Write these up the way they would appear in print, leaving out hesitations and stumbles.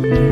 Well,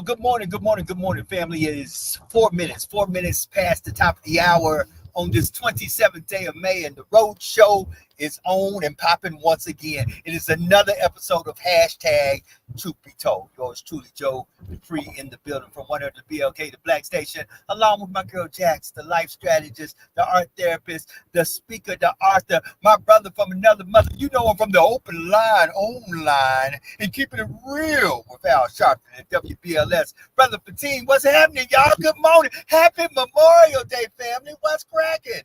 good morning, family. It is 4 minutes past the top of the hour on this 27th day of May, and the road show is on and popping once again. It is another episode of hashtag Truth Be Told. Yours truly, Joe Dupree, in the building from 100 BLK, the Black Station, along with my girl Jax, the life strategist, the art therapist, the speaker, the author, my brother from another mother. You know him from the open line, online, and keeping it real with Al Sharpton and WBLS. Brother Fatine, what's happening, y'all? Good morning. Happy Memorial Day, family. What's cracking?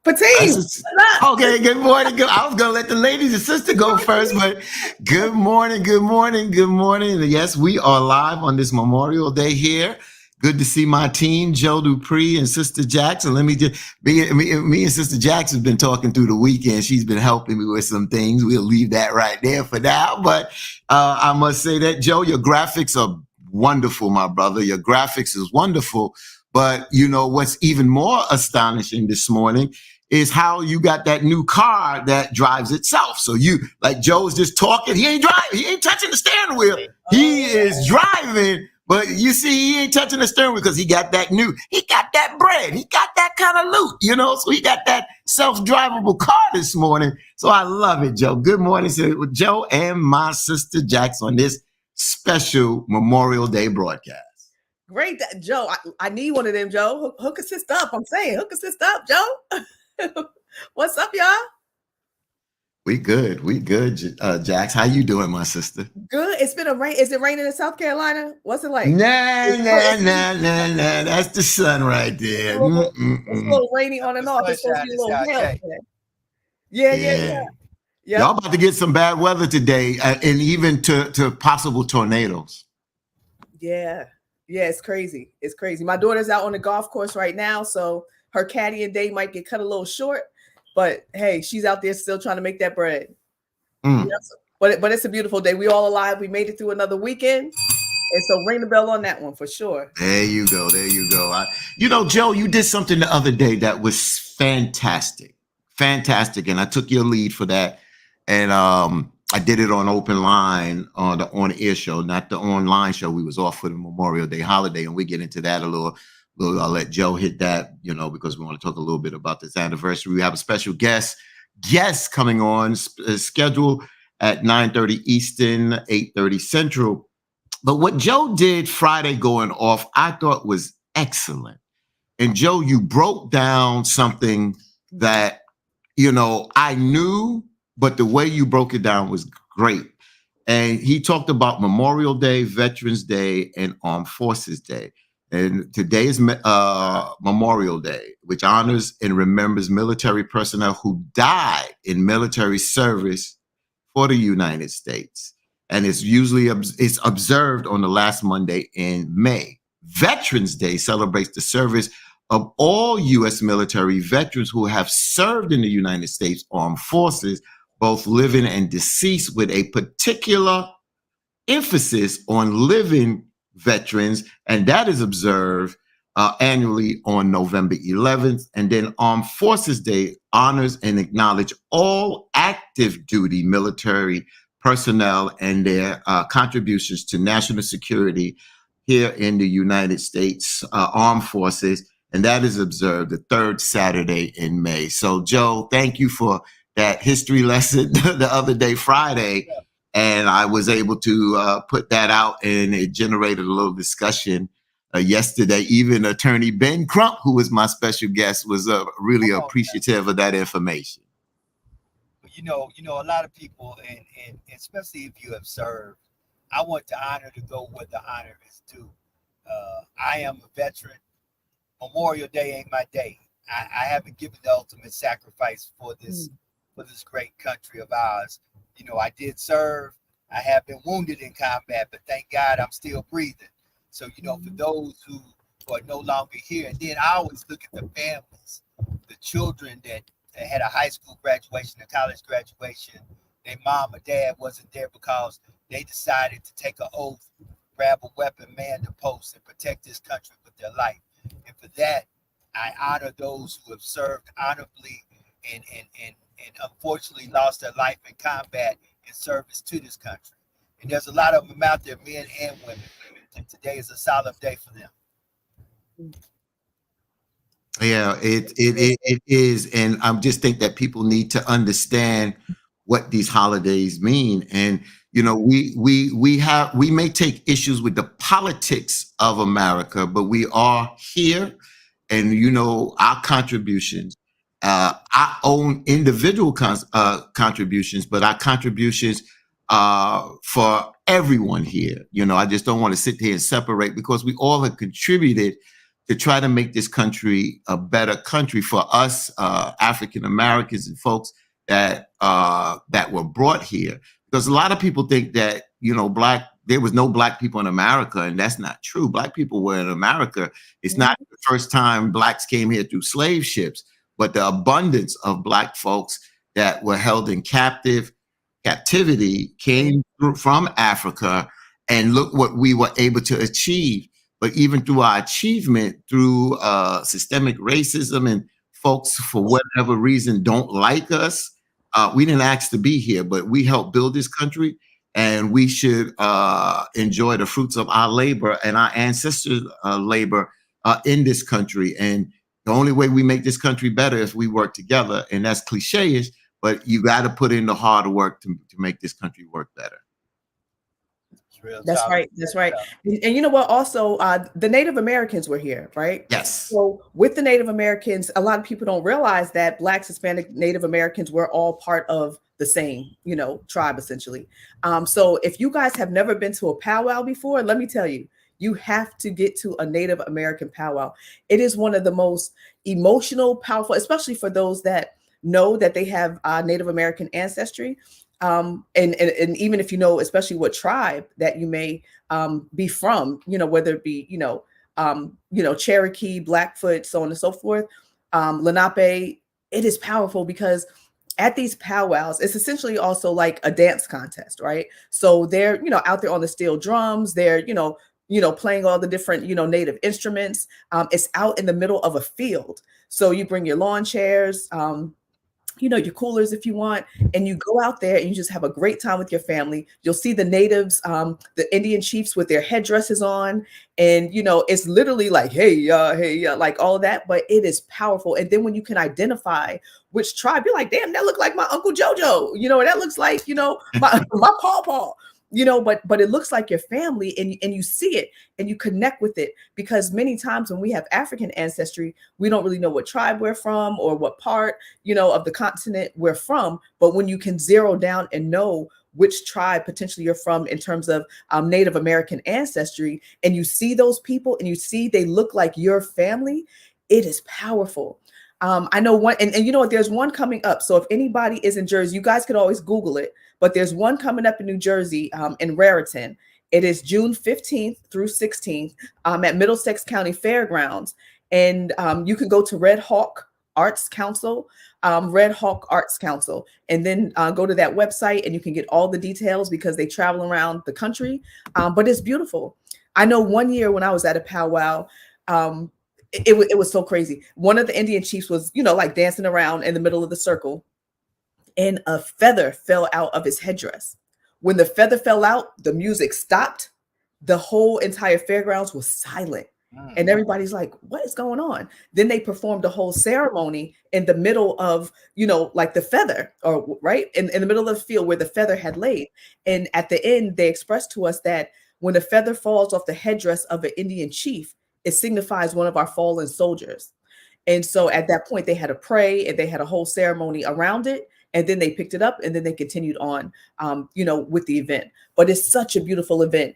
Patine. Okay, good morning. I was going to let the ladies and sister go first, but good morning. Yes, we are live on this Memorial Day here. Good to see my team, Joe Dupree and Sister Jackson. Let me just, me and Sister Jackson have been talking through the weekend. She's been helping me with some things. We'll leave that right there for now. But I must say that, Joe, your graphics are wonderful, my brother. Your graphics is wonderful. But you know what's even more astonishing this morning is how you got that new car that drives itself. So you, like Joe's just talking, he ain't driving, he ain't touching the steering wheel. He is driving, But you see, he ain't touching the steering wheel because he got that bread. He got that kind of loot, so he got that self-drivable car this morning. So I love it, Joe. Good morning to Joe and my sister Jax on this special Memorial Day broadcast. Great, Joe. I need one of them, Joe. Hook a sister up. I'm saying, hook a sister up, Joe. What's up, y'all? We good, Jax. How you doing, my sister? Good. It's been rain. Is it raining in South Carolina? What's it like? Nah. That's the sun right there. It's a little rainy on and off. It's supposed to be a little hell. Yeah. Y'all about to get some bad weather today, and even to possible tornadoes. Yeah, it's crazy. It's crazy. My daughter's out on the golf course right now, so her caddying day might get cut a little short. But hey, she's out there still trying to make that bread. But it's a beautiful day. We all alive. We made it through another weekend. And so ring the bell on that one for sure. There you go. Joe, you did something the other day that was fantastic. And I took your lead for that. And I did it on Open Line on the on-air show, not the online show. We was off for the Memorial Day holiday, and we get into that a little. I'll let Joe hit that, because we want to talk a little bit about this anniversary. We have a special guest coming on, scheduled at 9:30 Eastern, 8:30 Central. But what Joe did Friday going off, I thought was excellent. And Joe, you broke down something that, I knew, but the way you broke it down was great. And he talked about Memorial Day, Veterans Day, and Armed Forces Day. And today is Memorial Day, which honors and remembers military personnel who died in military service for the United States. And it's observed on the last Monday in May. Veterans Day celebrates the service of all U.S. military veterans who have served in the United States Armed Forces, both living and deceased, with a particular emphasis on living veterans, and that is observed annually on November 11th. And then Armed Forces Day honors and acknowledges all active duty military personnel and their contributions to national security here in the United States Armed Forces, and that is observed the third Saturday in May. So, Joe, thank you for that history lesson the other day, Friday. And I was able to put that out, and it generated a little discussion yesterday. Even Attorney Ben Crump, who was my special guest, was really appreciative of that information. A lot of people, and especially if you have served, I want the honor to go where the honor is due. I am a veteran. Memorial Day ain't my day. I haven't given the ultimate sacrifice for this great country of ours. I did serve. I have been wounded in combat, but thank God I'm still breathing. So, for those who are no longer here, and then I always look at the families, the children that had a high school graduation, a college graduation, their mom or dad wasn't there because they decided to take an oath, grab a weapon, man the post, and protect this country with their life. And for that, I honor those who have served honorably and unfortunately lost their life in combat in service to this country. And there's a lot of them out there, men and women. And today is a solemn day for them. Yeah, it is. And I just think that people need to understand what these holidays mean. And, we may take issues with the politics of America, but we are here, and, our contributions, our own individual contributions, but our contributions for everyone here. I just don't want to sit here and separate, because we all have contributed to try to make this country a better country for us, African Americans and folks that were brought here. Because a lot of people think that, there was no Black people in America, and that's not true. Black people were in America. It's not the first time Blacks came here through slave ships, but the abundance of Black folks that were held in captivity came from Africa, and look what we were able to achieve. But even through our achievement, through systemic racism, and folks, for whatever reason, don't like us, we didn't ask to be here, but we helped build this country. and we should enjoy the fruits of our labor and our ancestors' labor in this country. And the only way we make this country better is we work together. And that's cliche-ish, but you got to put in the hard work to make this country work better. That's right. That's right. And you know what? Also, the Native Americans were here, right? Yes. So with the Native Americans, a lot of people don't realize that Blacks, Hispanic, Native Americans were all part of the same, tribe, essentially. So if you guys have never been to a powwow before, let me tell you, you have to get to a Native American powwow. It is one of the most emotional, powerful, especially for those that know that they have Native American ancestry. And even if you know, especially what tribe that you may be from, whether it be, Cherokee, Blackfoot, so on and so forth, Lenape, it is powerful because at these powwows, it's essentially also like a dance contest, right? So they're, out there on the steel drums, they're, playing all the different, Native instruments. It's out in the middle of a field. So you bring your lawn chairs, your coolers if you want, and you go out there and you just have a great time with your family. You'll see the natives, the Indian chiefs with their headdresses on, and it's literally like, hey, like all of that, but it is powerful. And then when you can identify which tribe, you're like, damn, that looks like my Uncle Jojo, that looks like, my Paw. But it looks like your family, and you see it and you connect with it, because many times when we have African ancestry, we don't really know what tribe we're from or what part, of the continent we're from. But when you can zero down and know which tribe potentially you're from in terms of Native American ancestry, and you see those people and you see they look like your family, it is powerful. I know one, and you know what, there's one coming up. So if anybody is in Jersey, you guys could always Google it, but there's one coming up in New Jersey, in Raritan. It is June 15th through 16th at Middlesex County Fairgrounds. And you can go to Red Hawk Arts Council, and then go to that website and you can get all the details because they travel around the country. But it's beautiful. I know one year when I was at a powwow, it was so crazy. One of the Indian chiefs was, like dancing around in the middle of the circle, and a feather fell out of his headdress. When the feather fell out, the music stopped. The whole entire fairgrounds was silent. And everybody's like, what is going on? Then they performed a whole ceremony in the middle of, like the feather, or right in the middle of the field where the feather had laid. And at the end, they expressed to us that when a feather falls off the headdress of an Indian chief, it signifies one of our fallen soldiers. And so at that point, they had to pray and they had a whole ceremony around it. And then they picked it up and then they continued on, with the event. But it's such a beautiful event.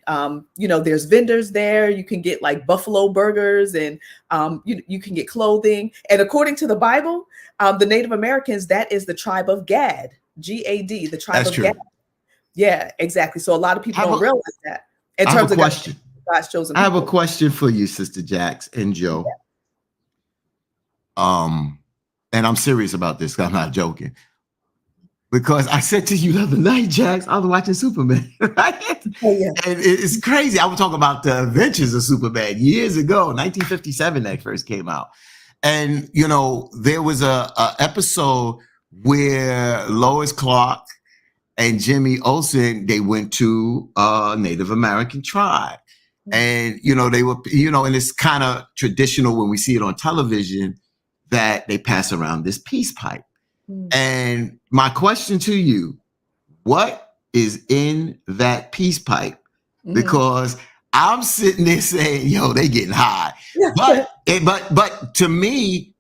There's vendors there. You can get like buffalo burgers, and you can get clothing. And according to the Bible, the Native Americans, that is the tribe of Gad, G-A-D, the tribe That's of true. Gad. Yeah, exactly. So a lot of people don't realize that. In terms of question. God's chosen I have a people. question for you, Sister Jax and Joe. Yeah. And I'm serious about this. I'm not joking. Because I said to you the other night, Jax, I was watching Superman, right? Oh, yeah. And it's crazy. I was talking about the adventures of Superman years ago, 1957, that first came out. And, there was a episode where Lois Clark and Jimmy Olsen, they went to a Native American tribe. And, they were, and it's kind of traditional when we see it on television that they pass around this peace pipe. And my question to you, what is in that peace pipe? Because I'm sitting there saying, yo, they getting high. But to me,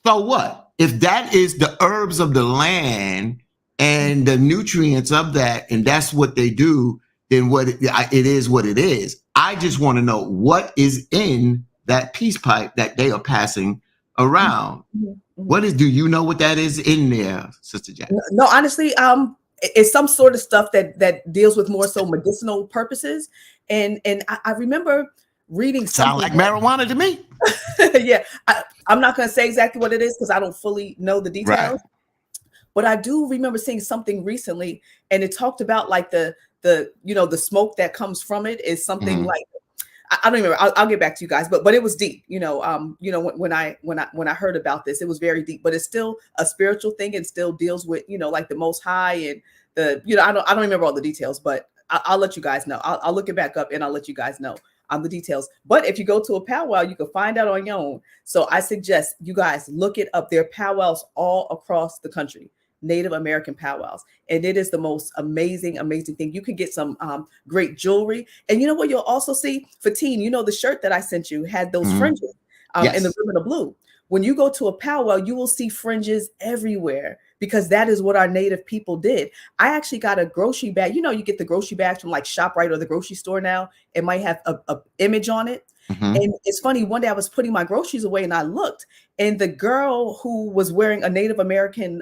so what? If that is the herbs of the land and the nutrients of that, and that's what they do, then it is what it is. I just want to know what is in that peace pipe that they are passing around. Do you know what that is in there, Sister Jack? No, honestly, it's some sort of stuff that deals with more so medicinal purposes. And I remember reading something. Sound like marijuana to me. Yeah, I'm not going to say exactly what it is because I don't fully know the details. Right. But I do remember seeing something recently, and it talked about like the smoke that comes from it is something like, I don't remember. I'll get back to you guys, but it was deep. When I heard about this, it was very deep. But it's still a spiritual thing, and still deals with like the Most High and I don't remember all the details, but I'll let you guys know. I'll look it back up and I'll let you guys know on the details. But if you go to a powwow, you can find out on your own. So I suggest you guys look it up. There are powwows all across the country, Native American powwows. And it is the most amazing thing. You can get some great jewelry. And you know what you'll also see? Fatine, the shirt that I sent you had those fringes in the ribbon of blue. When you go to a powwow, you will see fringes everywhere because that is what our Native people did. I actually got a grocery bag. You get the grocery bags from like ShopRite or the grocery store now. It might have a image on it. And it's funny, one day I was putting my groceries away and I looked, and the girl who was wearing a Native American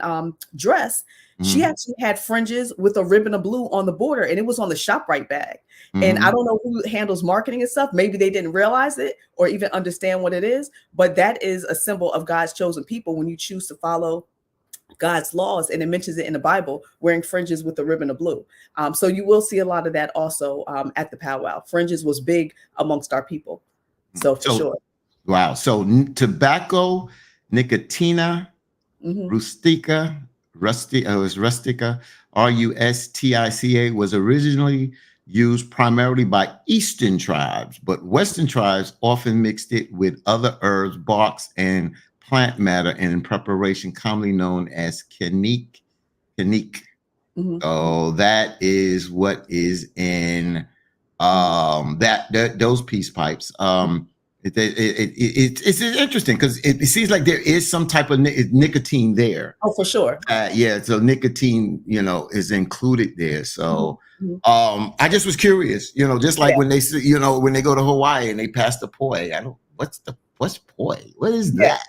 dress, she actually had fringes with a ribbon of blue on the border, and it was on the ShopRite bag. And I don't know who handles marketing and stuff. Maybe they didn't realize it or even understand what it is, but that is a symbol of God's chosen people when you choose to follow God's laws, and it mentions it in the Bible, wearing fringes with a ribbon of blue. So you will see a lot of that also at the powwow. Fringes was big amongst our people. So for sure. Wow. So tobacco, nicotina, rustica, rustica, was originally used primarily by Eastern tribes, but Western tribes often mixed it with other herbs, barks, and plant matter in preparation commonly known as kanique. So that is what is in those peace pipes. It's interesting because it seems like there is some type of nicotine there. Oh, for sure. So nicotine, is included there. So I just was curious, just like when they when they go to Hawaii and they pass the poi. What's poi? What is that?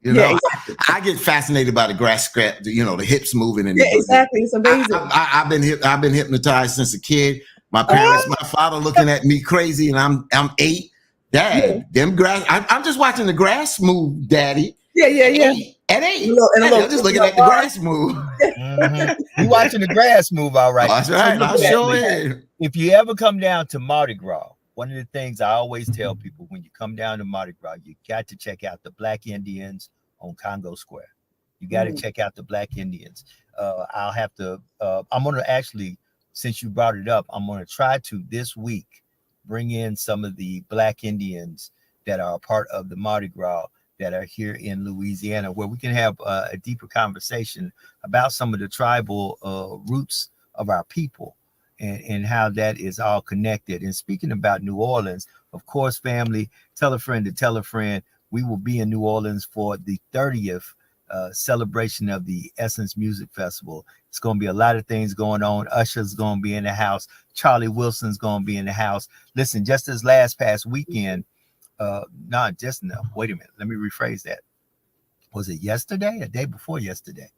Exactly. I get fascinated by the grass scrap, the hips moving. And exactly. It's amazing. I've been hypnotized since a kid. My parents, my father looking at me crazy, and I'm 8. Dad, them grass. I'm just watching the grass move, Daddy. Yeah. At 8. I'm just looking at the grass move. You watching the grass move, all right. That's right. I'm sure. If you ever come down to Mardi Gras, one of the things I always tell people when you come down to Mardi Gras, you got to check out the Black Indians on Congo Square. You got to check out the Black Indians. I'm going to actually, since you brought it up, I'm going to try to this week bring in some of the Black Indians that are a part of the Mardi Gras that are here in Louisiana, where we can have a deeper conversation about some of the tribal roots of our people and how that is all connected. And speaking about New Orleans, of course, family, tell a friend to tell a friend. We will be in New Orleans for the 30th celebration of the Essence Music Festival. It's going to be a lot of things going on. Usher's going to be in the house. Charlie Wilson's going to be in the house. Listen, just this past weekend, wait a minute. Let me rephrase that. Was it yesterday? A day before yesterday?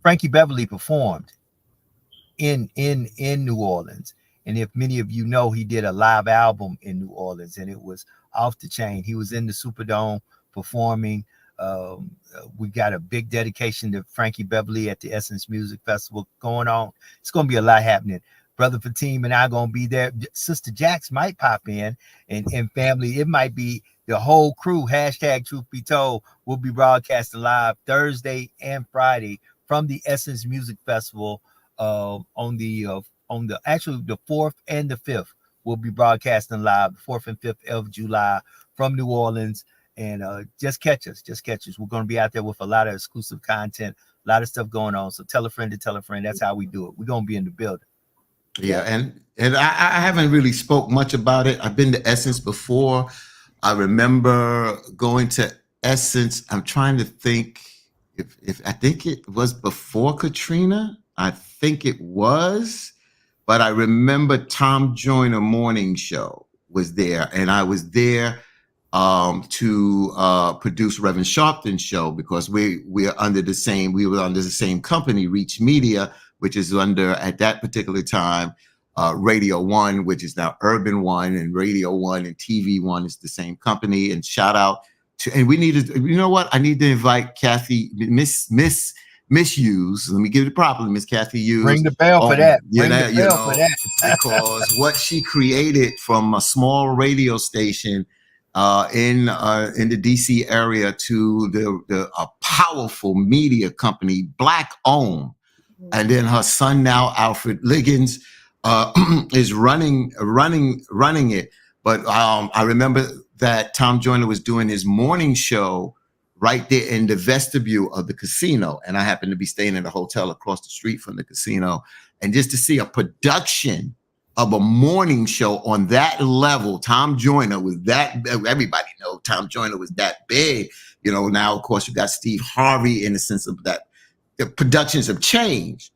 Frankie Beverly performed in New Orleans. And if many of you know, he did a live album in New Orleans, and it was off the chain. He was in the Superdome performing. We got a big dedication to Frankie Beverly at the Essence Music Festival going on. It's going to be a lot happening. Brother Fatim and I are going to be there. Sister Jax might pop in, and family, it might be the whole crew. # Truth Be Told will be broadcasting live Thursday and Friday from the Essence Music Festival on the 4th and the 5th. We'll be broadcasting live 4th and 5th of July from New Orleans. And just catch us. We're going to be out there with a lot of exclusive content, a lot of stuff going on. So tell a friend to tell a friend. That's how we do it. We're going to be in the building. Yeah, and I haven't really spoke much about it. I've been to Essence before. I remember going to Essence. I'm trying to think if I think it was before Katrina. I think it was, but I remember Tom Joyner Morning Show was there, and I was there to produce Reverend Sharpton's show because we were under the same company, Reach Media, which is under at that particular time Radio One, which is now Urban One, and Radio One and TV One is the same company. And shout out to, and we needed, you know what? I need to invite Kathy, Miss Hughes. Let me get it properly, Miss Kathy Hughes. Ring the bell for that. For that. Because what she created from a small radio station in the DC area to a powerful media company, Black owned, And then her son now, Alfred Liggins, is running it. But I remember that Tom Joyner was doing his morning show right there in the vestibule of the casino. And I happened to be staying in a hotel across the street from the casino. And just to see a production of a morning show on that level, Tom Joyner was that, everybody know Tom Joyner was that big. You know, now, of course, you got Steve Harvey in the sense of that the productions have changed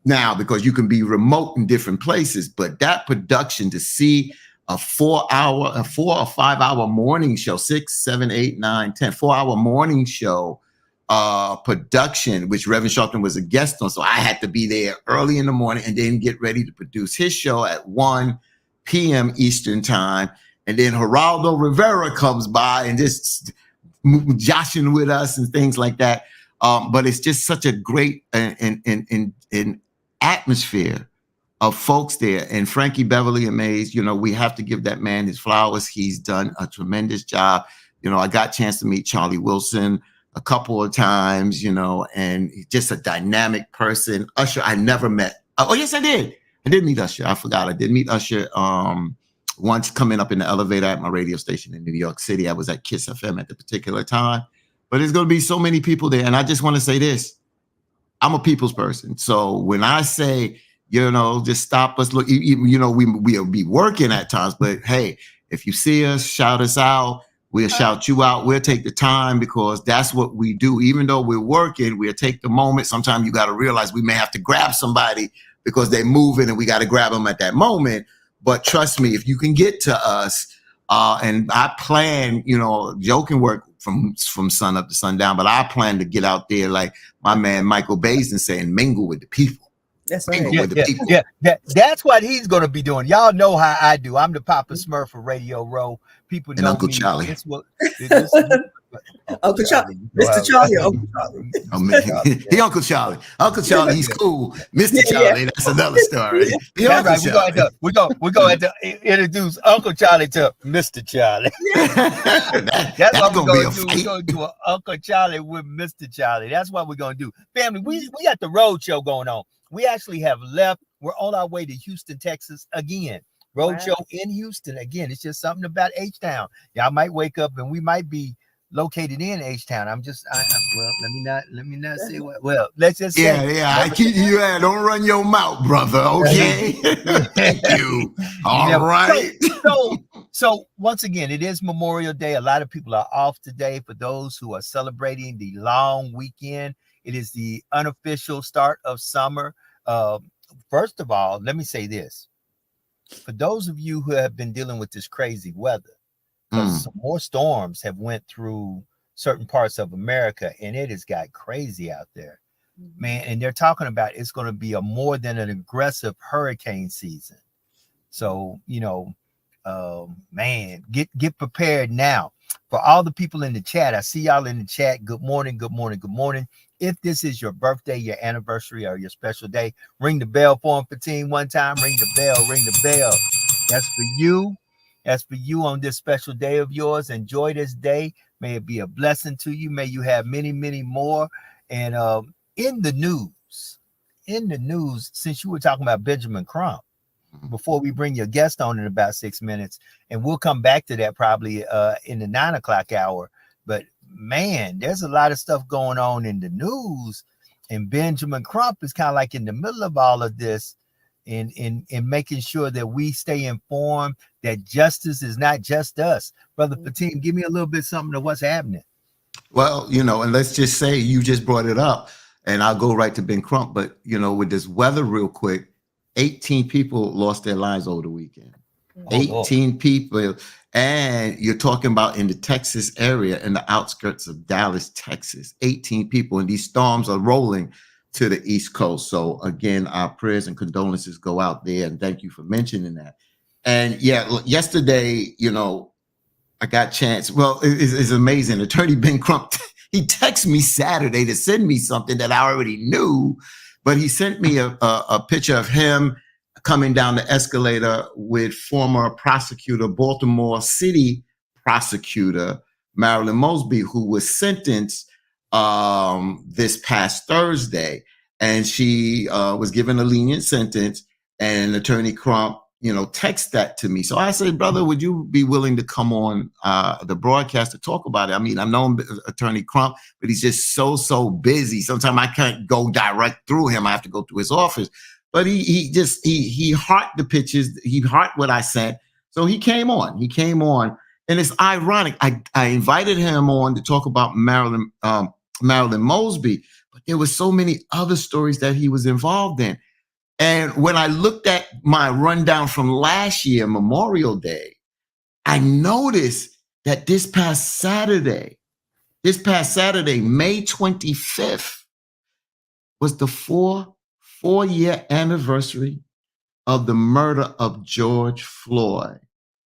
now because you can be remote in different places. But that production, to see a 4 or 5 hour morning show, 6, 7, 8, 9, 10, 4 hour morning show production, which Reverend Sharpton was a guest on. So I had to be there early in the morning and then get ready to produce his show at 1 p.m. Eastern time. And then Geraldo Rivera comes by and just joshing with us and things like that. But it's just such a great in atmosphere of folks there. And Frankie Beverly and Mays, you know, we have to give that man his flowers. He's done a tremendous job. You know, I got a chance to meet Charlie Wilson a couple of times, you know, and he's just a dynamic person. Usher, I never met. Oh, yes, I did. I did meet Usher. I forgot. I did meet Usher once coming up in the elevator at my radio station in New York City. I was at Kiss FM at the particular time. But there's going to be so many people there. And I just want to say this. I'm a people's person. So when I say, you know, just stop us, look, you know, we'll be working at times. But, hey, if you see us, shout us out. We'll shout you out. We'll take the time because that's what we do. Even though we're working, we'll take the moment. Sometimes you got to realize we may have to grab somebody because they're moving and we got to grab them at that moment. But trust me, if you can get to us, and I plan, you know, Joe can work from sun up to sundown, but I plan to get out there like my man Michael Basin saying, mingle with the people. That's right. That's what he's going to be doing. Y'all know how I do. I'm the Papa Smurf for Radio Row. People know Uncle me. Charlie. Uncle Charlie. Mr. Charlie. Uncle Charlie. Oh, man. He Uncle Charlie. Uncle Charlie, he's cool. Mr. Charlie, that's another story. That's right. We're going to introduce Uncle Charlie to Mr. Charlie. That's what we're going to do. We're going to do an Uncle Charlie with Mr. Charlie. That's what we're going to do. Family, we got the road show going on. We actually have left. We're on our way to Houston, Texas again. Road show in Houston. Again, it's just something about H-Town. Y'all might wake up and we might be located in H-Town. Let me not say what. Well, let's just say. Yeah. I keep you at. Don't run your mouth, brother. Okay. Thank you. All right. So once again, it is Memorial Day. A lot of people are off today. For those who are celebrating the long weekend, it is the unofficial start of summer. First of all, let me say this. For those of you who have been dealing with this crazy weather, some more storms have went through certain parts of America, and it has got crazy out there, man. And they're talking about it's going to be a more than an aggressive hurricane season. So, you know, man, get prepared now. For all the people in the chat, I see y'all in the chat. Good morning, good morning, good morning. If this is your birthday, your anniversary, or your special day, ring the bell for him, Fatine, one time. Ring the bell, ring the bell. That's for you. That's for you on this special day of yours. Enjoy this day. May it be a blessing to you. May you have many, many more. And in the news, since you were talking about Benjamin Crump, before we bring your guest on in about 6 minutes, and we'll come back to that probably in the 9 o'clock hour. But man, there's a lot of stuff going on in the news, and Benjamin Crump is kind of like in the middle of all of this, in making sure that we stay informed, that justice is not just us. Brother Fatine, give me a little bit something of what's happening. Well, you know, and let's just say you just brought it up, and I'll go right to Ben Crump. But, you know, with this weather real quick, 18 people lost their lives over the weekend. 18 people. And you're talking about in the Texas area, in the outskirts of Dallas, Texas, 18 people. And these storms are rolling to the East Coast. So again, our prayers and condolences go out there. And thank you for mentioning that. And yeah, yesterday, you know, I got a chance. Well, it's amazing. Attorney Ben Crump, he texted me Saturday to send me something that I already knew, but he sent me a picture of him coming down the escalator with former prosecutor, Baltimore City prosecutor, Marilyn Mosby, who was sentenced this past Thursday. and she was given a lenient sentence, and Attorney Crump, text that to me. So I said, brother, would you be willing to come on the broadcast to talk about it? I mean, I've known Attorney Crump, but he's just so busy. Sometimes I can't go direct through him. I have to go through his office. But he heart the pitches. He heart what I said. So he came on. And it's ironic. I invited him on to talk about Marilyn Mosby, but there were so many other stories that he was involved in. And when I looked at my rundown from last year, Memorial Day, I noticed that this past Saturday, May 25th, was the four-year anniversary of the murder of George Floyd,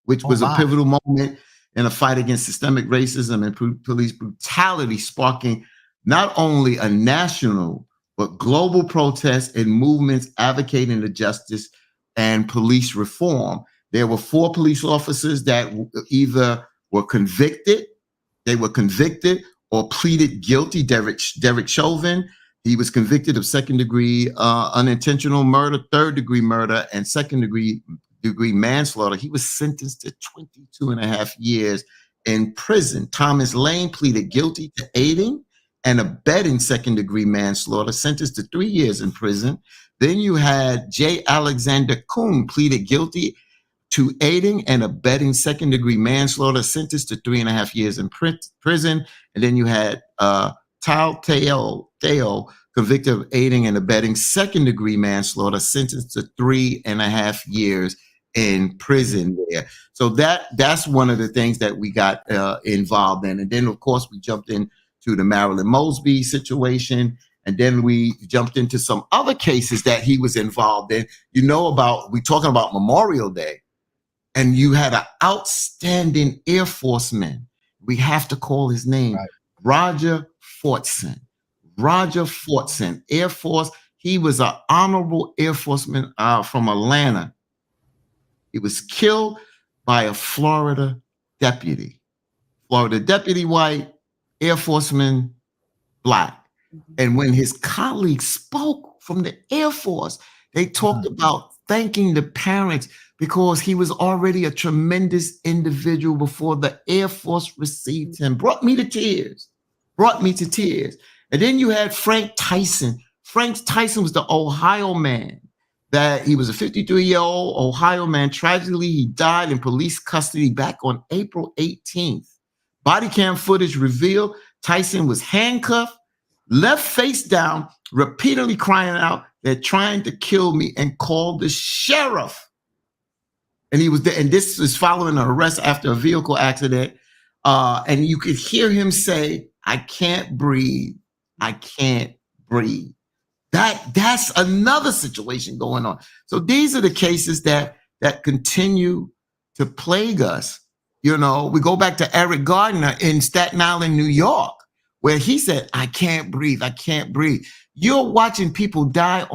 which was a pivotal moment in a fight against systemic racism and police brutality, sparking not only a national but global protests and movements advocating the justice and police reform. There were 4 police officers that either were convicted or pleaded guilty. Derek Chauvin, he was convicted of second-degree unintentional murder, third-degree murder, and second-degree manslaughter. He was sentenced to 22 and a half years in prison. Thomas Lane pleaded guilty to aiding and abetting second-degree manslaughter, sentenced to 3 years in prison. Then you had J. Alexander Kuhn pleaded guilty to aiding and abetting second-degree manslaughter, sentenced to 3.5 years in prison. And then you had Tal Theo, convicted of aiding and abetting second-degree manslaughter, sentenced to 3.5 years in prison there. So that's one of the things that we got involved in. And then, of course, we jumped in to the Marilyn Mosby situation. And then we jumped into some other cases that he was involved in. We're talking about Memorial Day, and you had an outstanding Air Forceman. We have to call his name, right. Roger Fortson, Air Force. He was an honorable Air Forceman from Atlanta. He was killed by a Florida deputy white, Air Forceman black. And when his colleagues spoke from the Air Force, they talked about thanking the parents because he was already a tremendous individual before the Air Force received him. Brought me to tears. And then you had Frank Tyson. Frank Tyson was the Ohio man. That he was a 53-year-old Ohio man. Tragically, he died in police custody back on April 18th. Body cam footage revealed Tyson was handcuffed, left face down, repeatedly crying out, "They're trying to kill me," and called the sheriff. And he was there, and this is following an arrest after a vehicle accident. And you could hear him say, "I can't breathe. I can't breathe." That's another situation going on. So these are the cases that continue to plague us. We go back to Eric Gardner in Staten Island, New York, where he said, "I can't breathe. I can't breathe." You're watching people die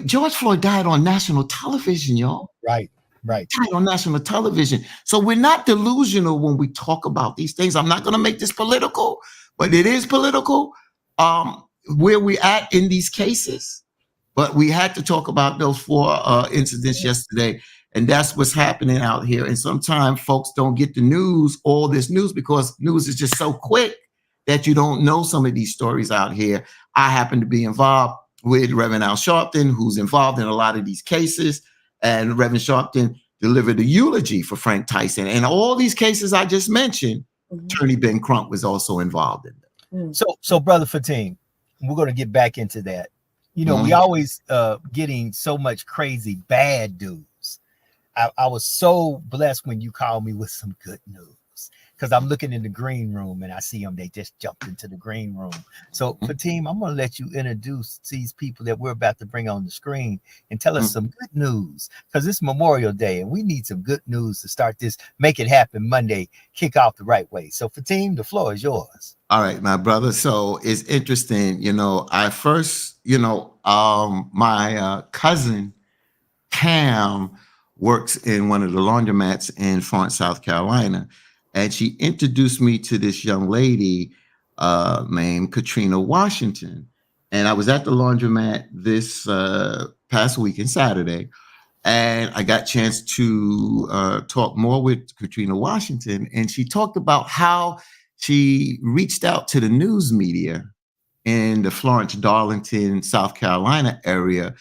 George Floyd died on national television, y'all. Right. Died on national television. So we're not delusional when we talk about these things. I'm not going to make this political, but it is political where we're at in these cases. But we had to talk about those 4 incidents yesterday. And that's what's happening out here. And sometimes folks don't get the news, all this news, because news is just so quick that you don't know some of these stories out here. I happen to be involved with Reverend Al Sharpton, who's involved in a lot of these cases. And Reverend Sharpton delivered a eulogy for Frank Tyson. And all these cases I just mentioned, Attorney Ben Crump was also involved in them. So Brother Fatim, we're going to get back into that. We always getting so much crazy bad news. I was so blessed when you called me with some good news, because I'm looking in the green room and I see them. They just jumped into the green room. So Fatim, I'm going to let you introduce these people that we're about to bring on the screen and tell us some good news, because it's Memorial Day and we need some good news to start this Make It Happen Monday, kick off the right way. So Fatim, the floor is yours. All right, my brother. So it's interesting. I first, my cousin Pam works in one of the laundromats in Florence, South Carolina. And she introduced me to this young lady named Katrina Washington. And I was at the laundromat this past weekend, Saturday, and I got a chance to talk more with Katrina Washington. And she talked about how she reached out to the news media in the Florence, Darlington, South Carolina area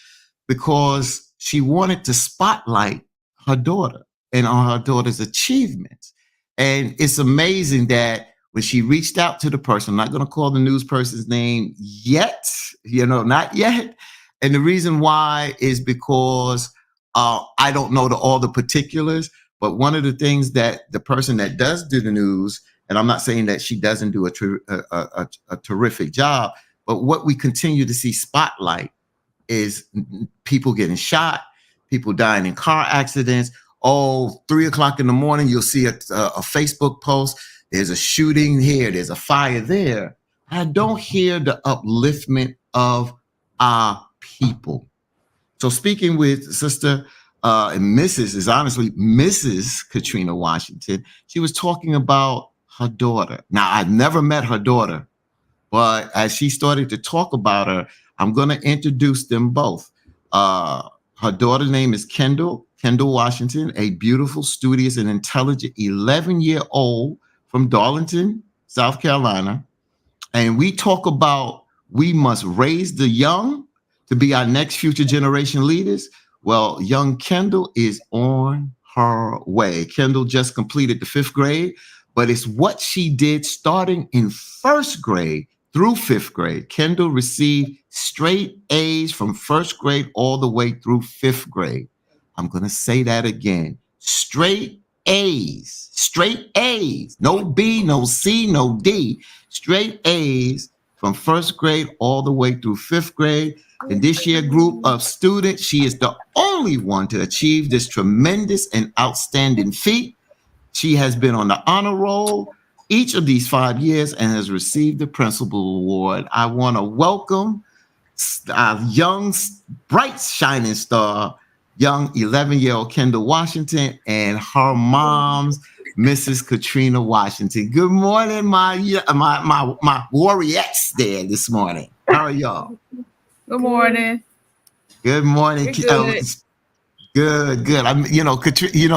because she wanted to spotlight her daughter and on her daughter's achievements. And it's amazing that when she reached out to the person, I'm not going to call the news person's name yet, not yet. And the reason why is because I don't know all the particulars, but one of the things that the person that does do the news, and I'm not saying that she doesn't do a terrific job, but what we continue to see spotlight is people getting shot, people dying in car accidents. 3:00 in the morning, you'll see a Facebook post. There's a shooting here. There's a fire there. I don't hear the upliftment of our people. So speaking with Sister and Mrs. Katrina Washington, she was talking about her daughter. Now, I've never met her daughter, but as she started to talk about her, I'm going to introduce them both. Her daughter's name is Kendall Washington, a beautiful, studious, and intelligent 11-year-old from Darlington, South Carolina. And we talk about we must raise the young to be our next future generation leaders. Well, young Kendall is on her way. Kendall just completed the 5th grade, but it's what she did starting in 1st grade through 5th grade. Kendall received straight A's from 1st grade all the way through 5th grade. I'm going to say that again. Straight A's. No B, no C, no D. Straight A's from 1st grade all the way through 5th grade. In this year group of students, she is the only one to achieve this tremendous and outstanding feat. She has been on the honor roll each of these 5 years and has received the principal award. I want to welcome our young, bright, shining star, young 11-year-old Kendall Washington and her mom's Mrs. Katrina Washington. Good morning, my warriorettes there this morning. How are y'all? Good morning. Good morning. Good.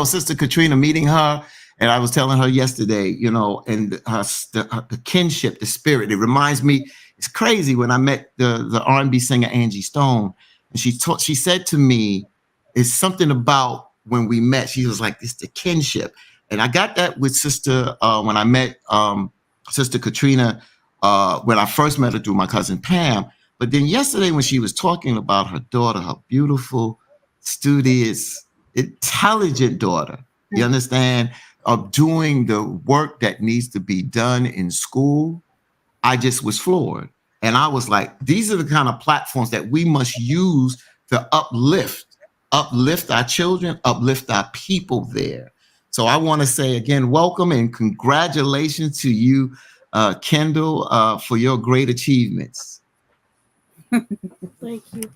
Sister Katrina, meeting her, and I was telling her yesterday, and the kinship, the spirit. It reminds me. It's crazy when I met the R&B singer Angie Stone, and she said to me, "It's something about when we met." She was like, "It's the kinship," and I got that with Sister when I met Sister Katrina when I first met her through my cousin Pam. But then yesterday when she was talking about her daughter, her beautiful, studious, intelligent daughter, you understand, of doing the work that needs to be done in school, I just was floored. And I was like, these are the kind of platforms that we must use to uplift our children, uplift our people there. So I want to say again, welcome and congratulations to you, Kendall, for your great achievements. Thank you.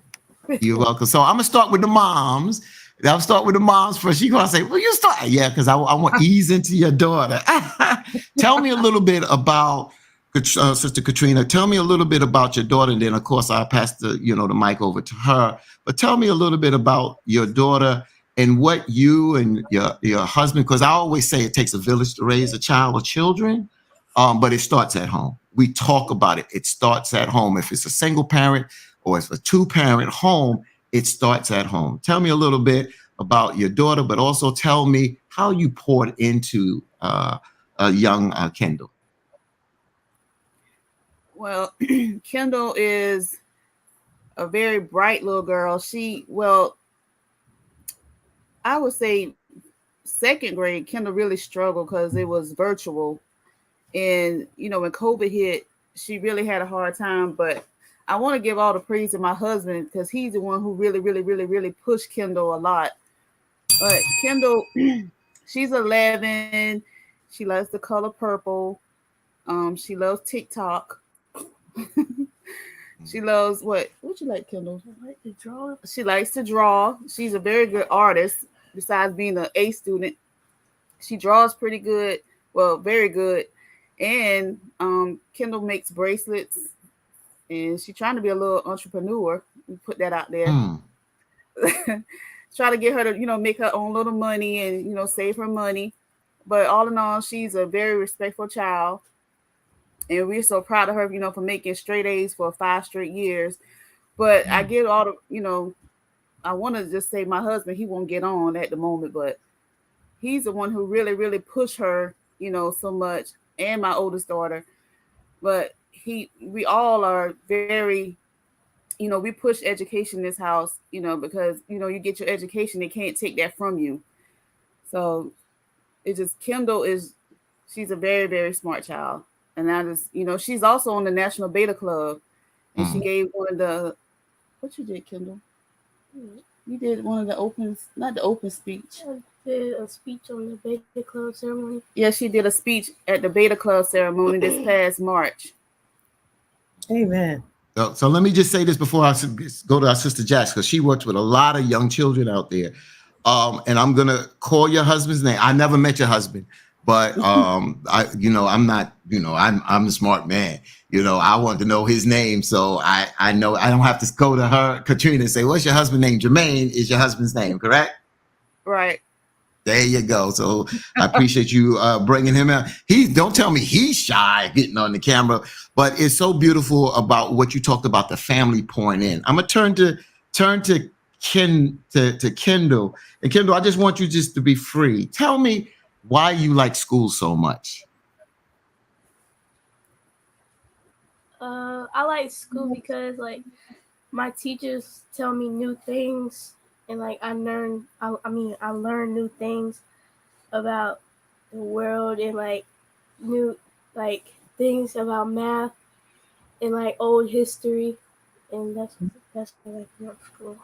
You're welcome. So I'm gonna start with the moms. I'll start with the moms first. You're gonna say, well, you start. Yeah, because I want to ease into your daughter. Tell me a little bit about Sister Katrina. Tell me a little bit about your daughter, and then of course I'll pass the mic over to her. But tell me a little bit about your daughter and what you and your husband, because I always say it takes a village to raise a child or children, but it starts at home. We talk about it. It starts at home. If it's a single parent or it's a 2-parent home, it starts at home. Tell me a little bit about your daughter, but also tell me how you poured into young Kendall. Well, Kendall is a very bright little girl. I would say 2nd grade, Kendall really struggled because it was virtual. And, when COVID hit, she really had a hard time. But I want to give all the praise to my husband because he's the one who really, really, really, really pushed Kendall a lot. But Kendall, she's 11. She loves the color purple. She loves TikTok. She loves what you like, Kendall? I like to draw. She likes to draw. She's a very good artist. Besides being an A student, she draws pretty good. Well, very good. And Kendall makes bracelets and she's trying to be a little entrepreneur. We put that out there. Hmm. Try to get her to, make her own little money and, save her money. But all in all, she's a very respectful child. And we're so proud of her, for making straight A's for 5 straight years. But I get all the, I want to just say my husband, he won't get on at the moment, but he's the one who really, really pushed her, so much, and my oldest daughter. But we all are very, we push education in this house, because, you get your education, they can't take that from you. So it just, she's a very, very smart child. And I just, she's also on the National Beta Club. And she gave one of the, what you did, Kendall? You did one of the not the open speech. I did a speech on the Beta Club ceremony. Yeah, she did a speech at the Beta Club ceremony this past March. Amen. So let me just say this before I go to our sister Jax, because she works with a lot of young children out there. And I'm going to call your husband's name. I never met your husband, but I'm not, I'm a smart man. I want to know his name. So I know I don't have to go to her, Katrina, and say, what's your husband's name? Jermaine is your husband's name, correct? Right. There you go. So I appreciate you bringing him out. Don't tell me he's shy getting on the camera, but it's so beautiful about what you talked about, the family pouring in. I'm going to turn to Kendall. And Kendall, I just want you just to be free. Tell me why you like school so much. I like school because my teachers tell me new things, and I learn new things about the world, and new things about math and old history, and that's what I like about school.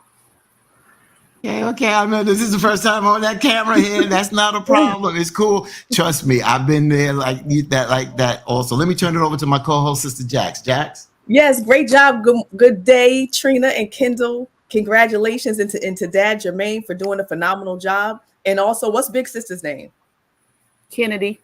Okay. I know this is the first time on that camera here. That's not a problem. It's cool. Trust me, I've been there like that also. Let me turn it over to my co-host, Sister Jax. Jax? Yes, great job. Good day, Trina and Kendall. Congratulations into Dad Jermaine for doing a phenomenal job. And also, what's Big Sister's name? Kennedy.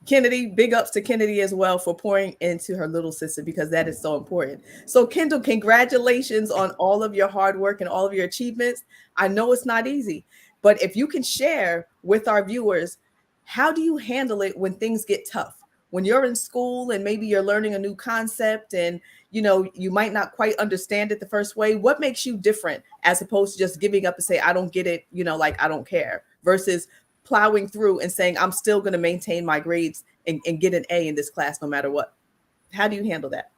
Kennedy, big ups to Kennedy as well for pouring into her little sister, because that is so important. So Kendall, congratulations on all of your hard work and all of your achievements. I know it's not easy, but if you can share with our viewers, how do you handle it when things get tough? When you're in school and maybe you're learning a new concept and you might not quite understand it the first way, what makes you different as opposed to just giving up and say, I don't get it, I don't care, versus plowing through and saying, I'm still going to maintain my grades and get an A in this class no matter what? How do you handle that?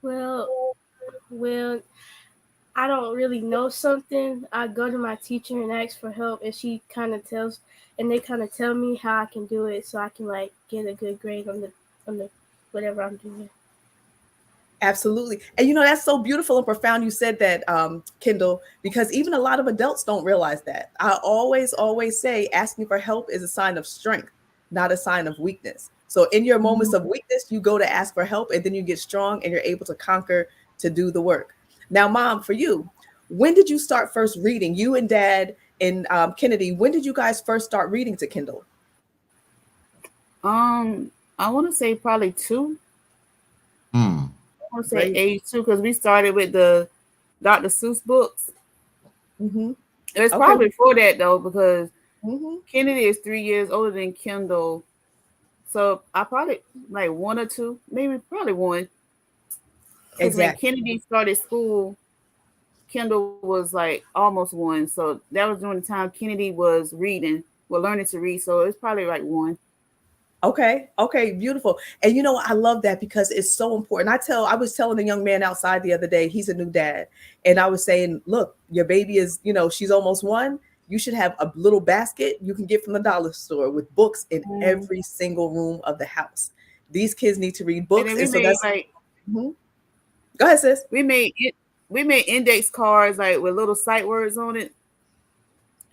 Well, I don't really know something. I go to my teacher and ask for help, and they kind of tell me how I can do it so I can get a good grade on the whatever I'm doing. Absolutely. And that's so beautiful and profound you said that, Kendall, because even a lot of adults don't realize that. I always say asking for help is a sign of strength, not a sign of weakness. So in your moments of weakness, you go to ask for help, and then you get strong and you're able to conquer, to do the work. Now, Mom, for you, when did you start first reading? You and Dad and Kennedy, when did you guys first start reading to Kendall? I want to say probably 2. I want to say age 2, because we started with the Dr. Seuss books. Mm-hmm. It's probably before that though, because Kennedy is 3 years older than Kendall. So I probably 1 or 2, maybe probably 1. Exactly. When Kennedy started school, Kendall was almost 1. So that was during the time Kennedy was learning to read. So it's probably 1. Okay, beautiful. And I love that because it's so important. I was telling a young man outside the other day, he's a new dad, and I was saying, look, your baby is, she's almost 1. You should have a little basket you can get from the dollar store with books in every single room of the house. These kids need to read books. And so that's Go ahead, sis. We made index cards with little sight words on it.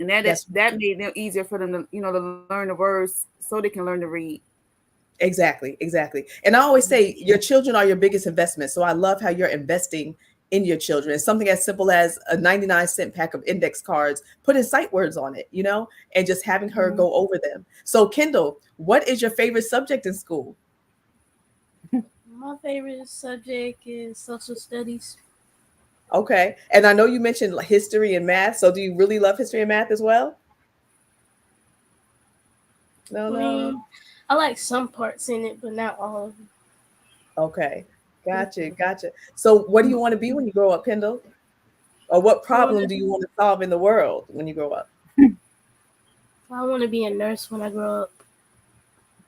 And that made them easier for them to, to learn the words so they can learn to read. Exactly. And I always say your children are your biggest investment. So I love how you're investing in your children. It's something as simple as a 99-cent pack of index cards, putting sight words on it, and just having her go over them. So Kendall, what is your favorite subject in school? My favorite subject is social studies. Okay. And I know you mentioned like, history and math. So do you really love history and math as well? No, I no. mean, I like some parts in it, but not all of them. Okay. Gotcha. So what do you want to be when you grow up, Kendall? Or what I want problem do you want to solve in the world when you grow up? to be a nurse when I grow up.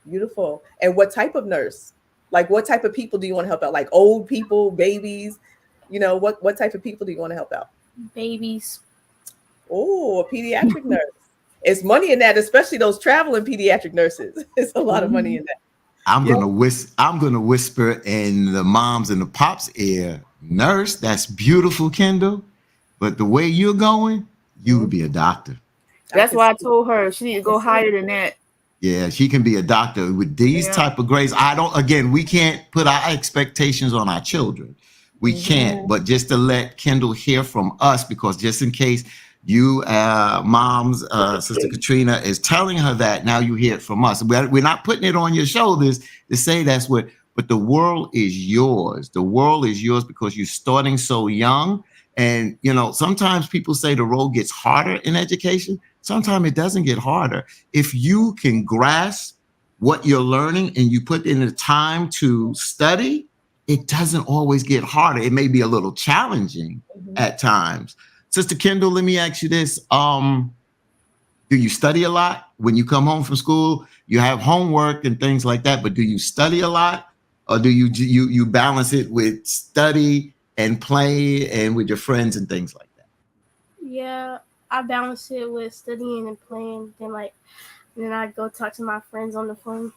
Beautiful. And what type of nurse? Like what type of people do you want to help out? Like old people, babies? You know, what type of people do you want to help out? Babies. Oh, a pediatric nurse. It's money in that, especially those traveling pediatric nurses. It's a lot of money in that. I'm Yeah. gonna whisper in the moms and the pops' ear, nurse, that's beautiful, Kendall. But the way you're going, you would be a doctor. That's can why I see- told her she need to go see. higher than that. Yeah, she can be a doctor with these Yeah. type of grades. We can't put our expectations on our children. We can't, but just to let Kendall hear from us, because just in case you, mom's, Sister Katrina is telling her that, now you hear it from us. We're not putting it on your shoulders to say that's what, but the world is yours. The world is yours because you're starting so young. And, you know, sometimes people say the road gets harder in education. Sometimes it doesn't get harder. If you can grasp what you're learning and you put in the time to study, it doesn't always get harder. It may be a little challenging at times. Sister Kendall, let me ask you this. Do you study a lot when you come home from school? You have homework and things like that, but do you study a lot? Or do you balance it with study and play and with your friends and things like that? Yeah, I balance it with studying and playing. Then I go talk to my friends on the phone.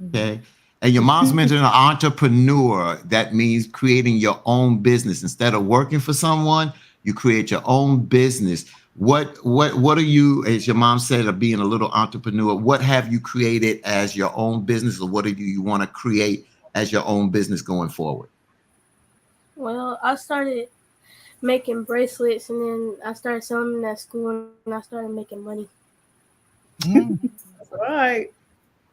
Okay. And your mom's mentioned an entrepreneur. That means creating your own business. Instead of working for someone, you create your own business. What are you, as your mom said, of being a little entrepreneur? What have you created as your own business, or what do you want to create as your own business going forward? Well, I started making bracelets, and then I started selling them at school, and I started making money. All right.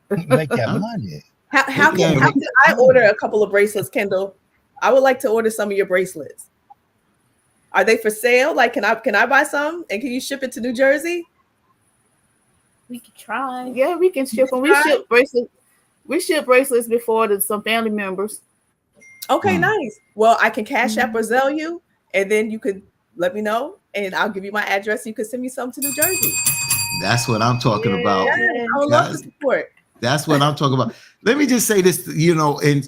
Make that money. How can I order a couple of bracelets, Kendall? I would like to order some of your bracelets. Are they for sale? Like, can I buy some and can you ship it to New Jersey? We could try. Yeah, we can ship them. We ship bracelets. We ship bracelets before to some family members. Okay, nice. Well, I can Cash App or Zelle you, and then you could let me know, and I'll give you my address. You could send me some to New Jersey. That's what I'm talking about. Yeah, I would love to support. That's what I'm talking about. Let me just say this, you know, and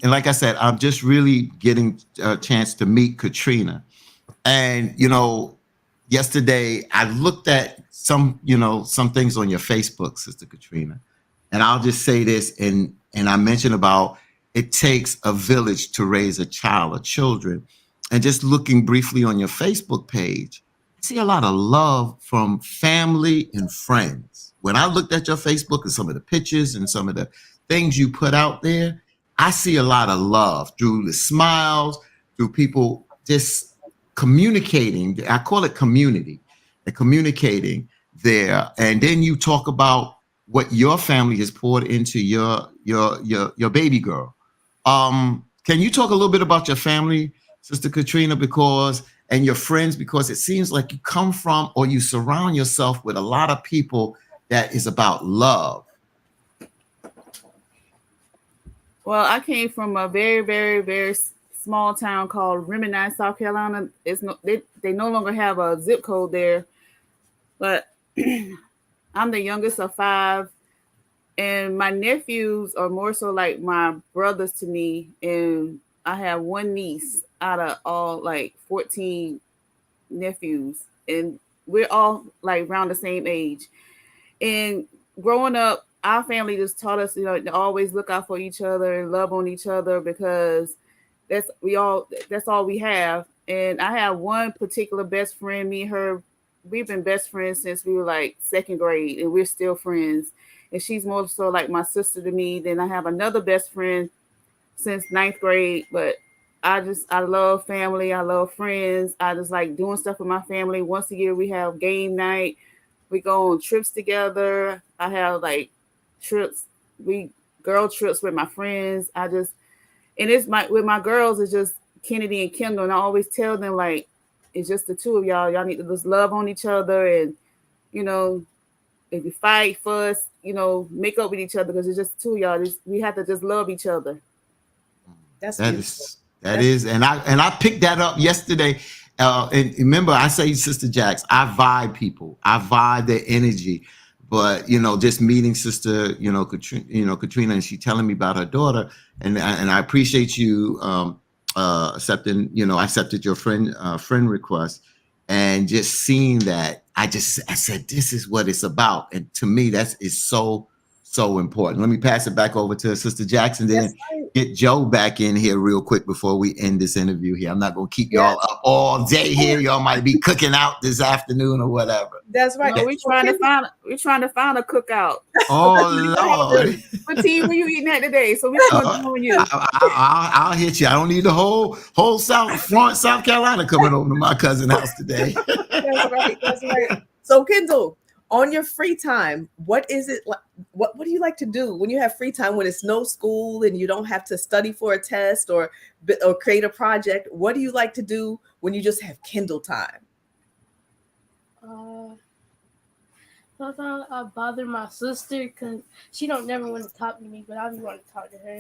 like I said, I'm just really getting a chance to meet Katrina. And, you know, yesterday I looked at some things on your Facebook, Sister Katrina. And I'll just say this, and I mentioned about it takes a village to raise a child, or children. And just looking briefly on your Facebook page, I see a lot of love from family and friends. When I looked at your Facebook and some of the pictures and some of the things you put out there, I see a lot of love through the smiles, through people just communicating. I call it community, and communicating there. And then you talk about what your family has poured into your baby girl. Can you talk a little bit about your family, Sister Katrina, and your friends, because it seems like you come from, or you surround yourself with, a lot of people that is about love? Well, I came from a very, very, very small town called Remini, South Carolina. They no longer have a zip code there, but I'm the youngest of 5, and my nephews are more so like my brothers to me, and I have one niece out of all like 14 nephews, and we're all like around the same age. And growing up, our family just taught us, you know, to always look out for each other and love on each other, because that's all we have. And I have one particular best friend, me and her, we've been best friends since we were like 2nd grade, and we're still friends. And she's more so like my sister to me. Then I have another best friend since 9th grade, but I love family. I love friends. I just like doing stuff with my family. Once a year we have game night. We go on trips together. I have like trips. We girl trips with my friends. And it's with my girls, it's just Kennedy and Kendall. And I always tell them, like, it's just the two of y'all. Y'all need to just love on each other. And, you know, if you fight, fuss, you know, make up with each other, because it's just the two of y'all. We have to just love each other. That is, and I picked that up yesterday. And remember, I say, Sister Jax, I vibe people. I vibe their energy. But, you know, just meeting Sister, Katrina, and she telling me about her daughter, and I appreciate you accepted your friend request, and just seeing that, I said, this is what it's about, and to me, that is so important. Let me pass it back over to Sister Jackson, then get Joe back in here real quick before we end this interview here. I'm not gonna keep y'all up all day here. Y'all might be cooking out this afternoon or whatever. That's right. No, we're trying to find a cookout. Oh Lord. What team were you eating at today? So we're doing you. I'll hit you. I don't need the whole South Carolina coming over to my cousin's house today. That's right. So Kendall, on your free time, what is it like? What do you like to do when you have free time, when it's no school and you don't have to study for a test or create a project? What do you like to do when you just have Kendall time? Sometimes I bother my sister because she don't never want to talk to me, but I be want to talk to her.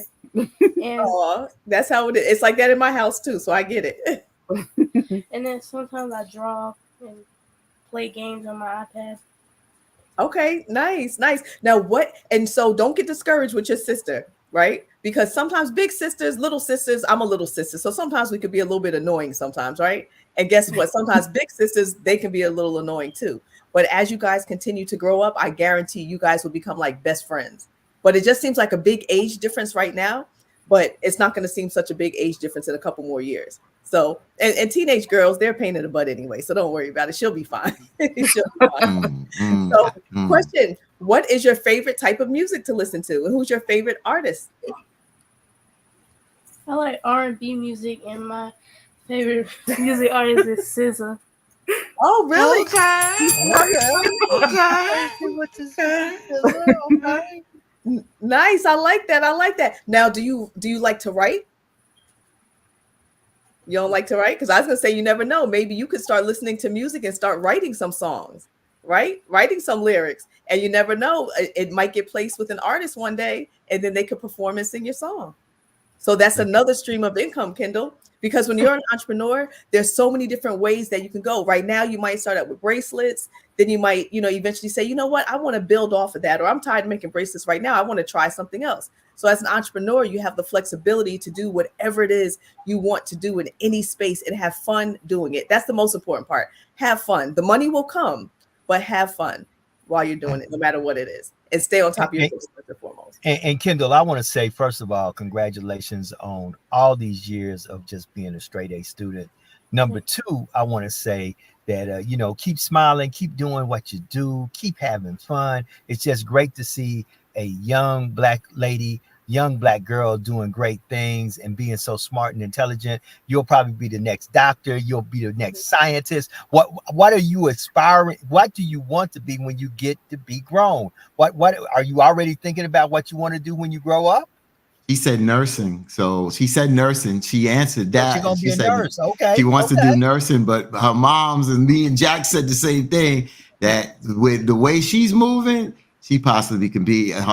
And that's how it is. It's like that in my house too, so I get it. And then sometimes I draw and play games on my iPad. Okay, nice. Now and so don't get discouraged with your sister, right? Because sometimes big sisters, little sisters, I'm a little sister, so sometimes we could be a little bit annoying sometimes, right? And guess what? Sometimes big sisters, they can be a little annoying too. But as you guys continue to grow up, I guarantee you guys will become like best friends. But it just seems like a big age difference right now, but it's not going to seem such a big age difference in a couple more years. So, and teenage girls, they're a pain in the butt anyway, so don't worry about it. She'll be fine. Question, what is your favorite type of music to listen to? And who's your favorite artist? I like R&B music, and my favorite music artist is SZA. Oh, really? Okay. Nice. I like that. Now, do you like to write? You don't like to write? Because I was going to say, you never know. Maybe you could start listening to music and start writing some songs, right? Writing some lyrics. And you never know. It might get placed with an artist one day, and then they could perform and sing your song. So that's another stream of income, Kendall. Because when you're an entrepreneur, there's so many different ways that you can go. Right now, you might start out with bracelets. Then you might, eventually say, you know what? I want to build off of that. Or I'm tired of making bracelets right now. I want to try something else. So as an entrepreneur, you have the flexibility to do whatever it is you want to do in any space and have fun doing it. That's the most important part. Have fun. The money will come, but have fun while you're doing it, no matter what it is. And stay on top of your first and foremost. And Kendall, I want to say, first of all, congratulations on all these years of just being a straight A student. Number two, I want to say that, keep smiling, keep doing what you do, keep having fun. It's just great to see a young Black lady, young Black girl doing great things and being so smart and intelligent. You'll probably be the next doctor. You'll be the next scientist. What are you aspiring? What do you want to be when you get to be grown? What are you already thinking about what you want to do when you grow up? She said nursing. So she said nursing. She answered that. She's gonna be a nurse. Okay. She wants to do nursing, but her moms and me and Jack said the same thing, that with the way she's moving, she possibly can be, a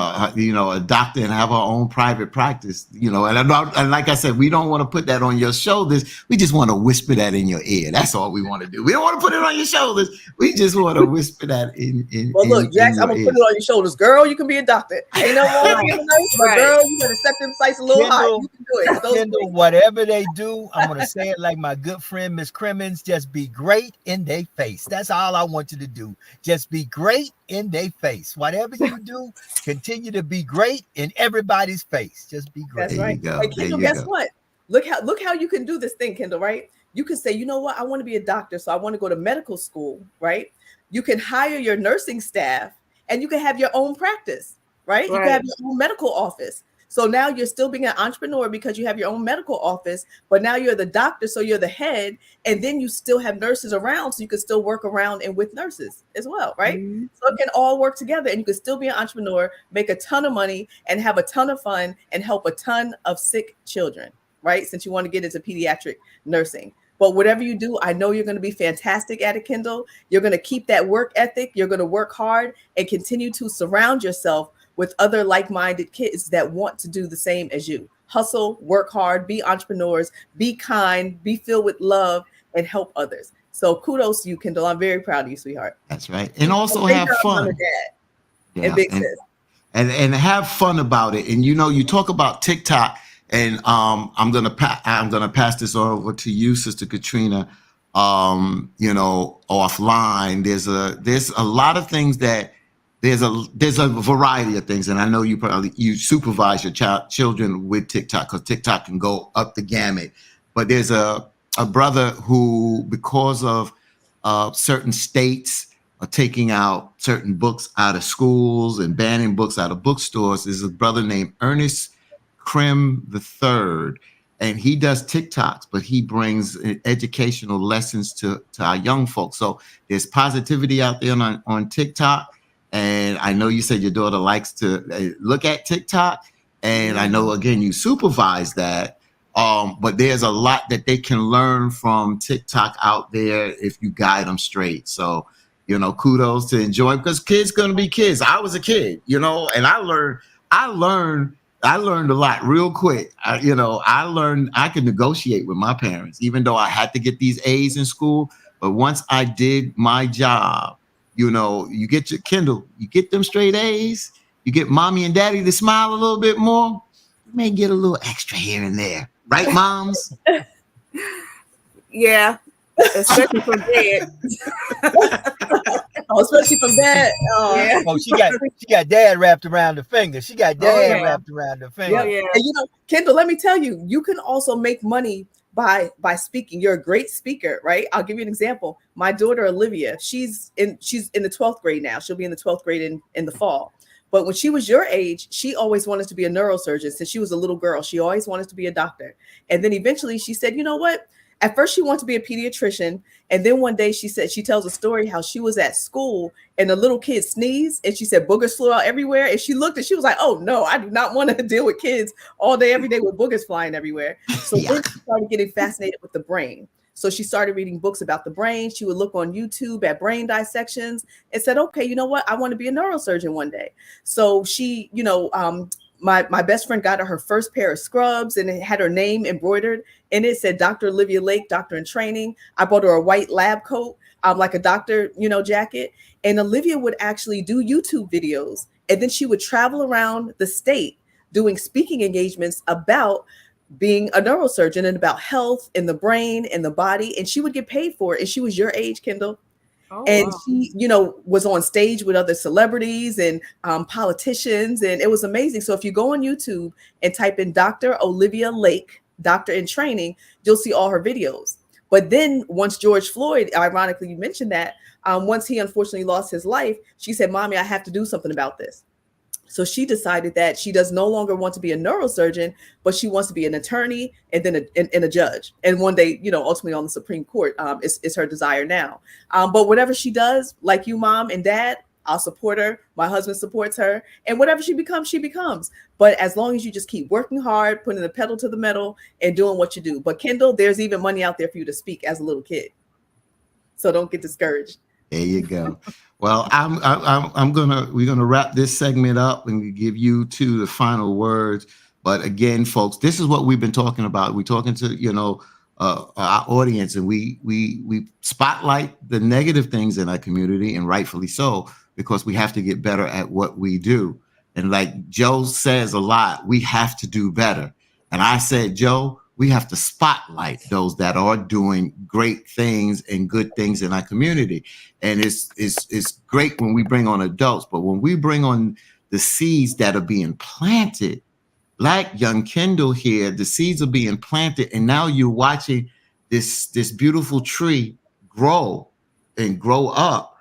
doctor and have her own private practice, and like I said, we don't want to put that on your shoulders. We just want to whisper that in your ear. That's all we want to do. We don't want to put it on your shoulders. We just want to whisper that in. Well, look, Jax, I'm gonna put it on your shoulders, girl. You can be a doctor. Ain't no wrong being a nurse, but girl, you gotta set them sights a little high. You can do it. Kendall, whatever they do, I'm gonna say it like my good friend Miss Crimmins. Just be great in their face. That's all I want you to do. Just be great in their face. Whatever you do, continue to be great in everybody's face. Just be great. That's right. Hey, Kendall, guess what? Look how you can do this thing, Kendall, right? You can say, you know what? I want to be a doctor, so I want to go to medical school, right? You can hire your nursing staff and you can have your own practice, right? You can have your own medical office. So now you're still being an entrepreneur because you have your own medical office, but now you're the doctor, so you're the head, and then you still have nurses around, so you can still work around and with nurses as well, right? Mhm. So it can all work together, and you can still be an entrepreneur, make a ton of money, and have a ton of fun, and help a ton of sick children, right? Since you want to get into pediatric nursing. But whatever you do, I know you're going to be fantastic at it, Kendall. You're going to keep that work ethic. You're going to work hard and continue to surround yourself with other like-minded kids that want to do the same as you. Hustle, work hard, be entrepreneurs, be kind, be filled with love, and help others. So kudos to you, Kendall. I'm very proud of you, sweetheart. That's right. And also Great have job, Mom fun. and Dad. Yeah, And big sis. and have fun about it. And you talk about TikTok, and I'm gonna pass this over to you, Sister Katrina. Offline, there's a lot of things that there's a variety of things, and I know you supervise your children with TikTok, because TikTok can go up the gamut. But there's a brother who, because of certain states are taking out certain books out of schools and banning books out of bookstores, is a brother named Ernest Krim III. And he does TikToks, but he brings educational lessons to our young folks. So there's positivity out there on TikTok. And I know you said your daughter likes to look at TikTok. And I know, again, you supervise that. But there's a lot that they can learn from TikTok out there if you guide them straight. So, kudos to enjoy, because kids going to be kids. I was a kid, and I learned a lot real quick. I learned I could negotiate with my parents, even though I had to get these A's in school. But once I did my job, you get your Kindle, you get them straight A's, you get mommy and daddy to smile a little bit more, you may get a little extra here and there. Right, moms? Yeah, especially from Dad. Especially from Dad. Yeah. Oh, she got dad wrapped around the finger. She got dad wrapped around the finger. Yeah. And Kendall, let me tell you, you can also make money by speaking. You're a great speaker, right? I'll give you an example. My daughter Olivia, she's in the 12th grade now. She'll be in the 12th grade in the fall. But when she was your age, she always wanted to be a neurosurgeon. Since she was a little girl, she always wanted to be a doctor. And then eventually she said, you know what? At first she wanted to be a pediatrician. And then one day she tells a story how she was at school and a little kid sneezed, and she said boogers flew out everywhere. And she looked and she was like, oh no, I do not want to deal with kids all day, every day with boogers flying everywhere. So then she started getting fascinated with the brain. So she started reading books about the brain. She would look on YouTube at brain dissections and said, okay, you know what? I want to be a neurosurgeon one day. So she, my best friend got her first pair of scrubs, and it had her name embroidered, and it said Dr. Olivia Lake, doctor in training. I bought her a white lab coat, like a doctor, jacket. And Olivia would actually do YouTube videos, and then she would travel around the state doing speaking engagements about being a neurosurgeon and about health in the brain and the body. And she would get paid for it. And she was your age, Kendall. Oh, and wow. she, was on stage with other celebrities and politicians, and it was amazing. So if you go on YouTube and type in Dr. Olivia Lake, doctor in training, you'll see all her videos. But then once George Floyd, ironically, you mentioned that, once he unfortunately lost his life, she said, Mommy, I have to do something about this. So she decided that she does no longer want to be a neurosurgeon, but she wants to be an attorney and then a judge. And one day, ultimately on the Supreme Court is her desire now. But whatever she does, like you, Mom and Dad, I'll support her. My husband supports her. And whatever she becomes, she becomes. But as long as you just keep working hard, putting the pedal to the metal and doing what you do. But Kendall, there's even money out there for you to speak as a little kid. So don't get discouraged. There you go. Well, we're gonna wrap this segment up and give you two the final words. But again, folks, this is what we've been talking about. We're talking to our audience, and we spotlight the negative things in our community, and rightfully so, because we have to get better at what we do. And like Joe says a lot, we have to do better. And I said, Joe, we have to spotlight those that are doing great things and good things in our community. And it's great when we bring on adults, but when we bring on the seeds that are being planted, like young Kendall here, the seeds are being planted, and now you're watching this beautiful tree grow and grow up.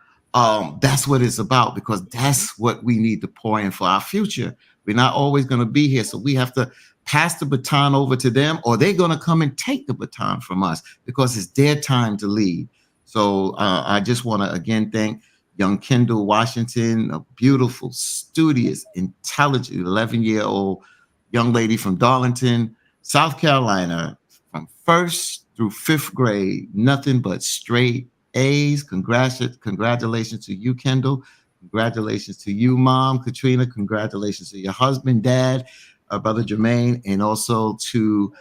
That's what it's about, because that's what we need to pour in for our future. We're not always going to be here. So we have to pass the baton over to them, or they're going to come and take the baton from us because it's their time to lead. So I just want to again thank young Kendall Washington, a beautiful, studious, intelligent 11-year-old young lady from Darlington, South Carolina, from 1st through 5th grade, nothing but straight A's. Congratulations to you, Kendall. Congratulations to you, Mom, Katrina. Congratulations to your husband, Dad, Brother Jermaine, and also to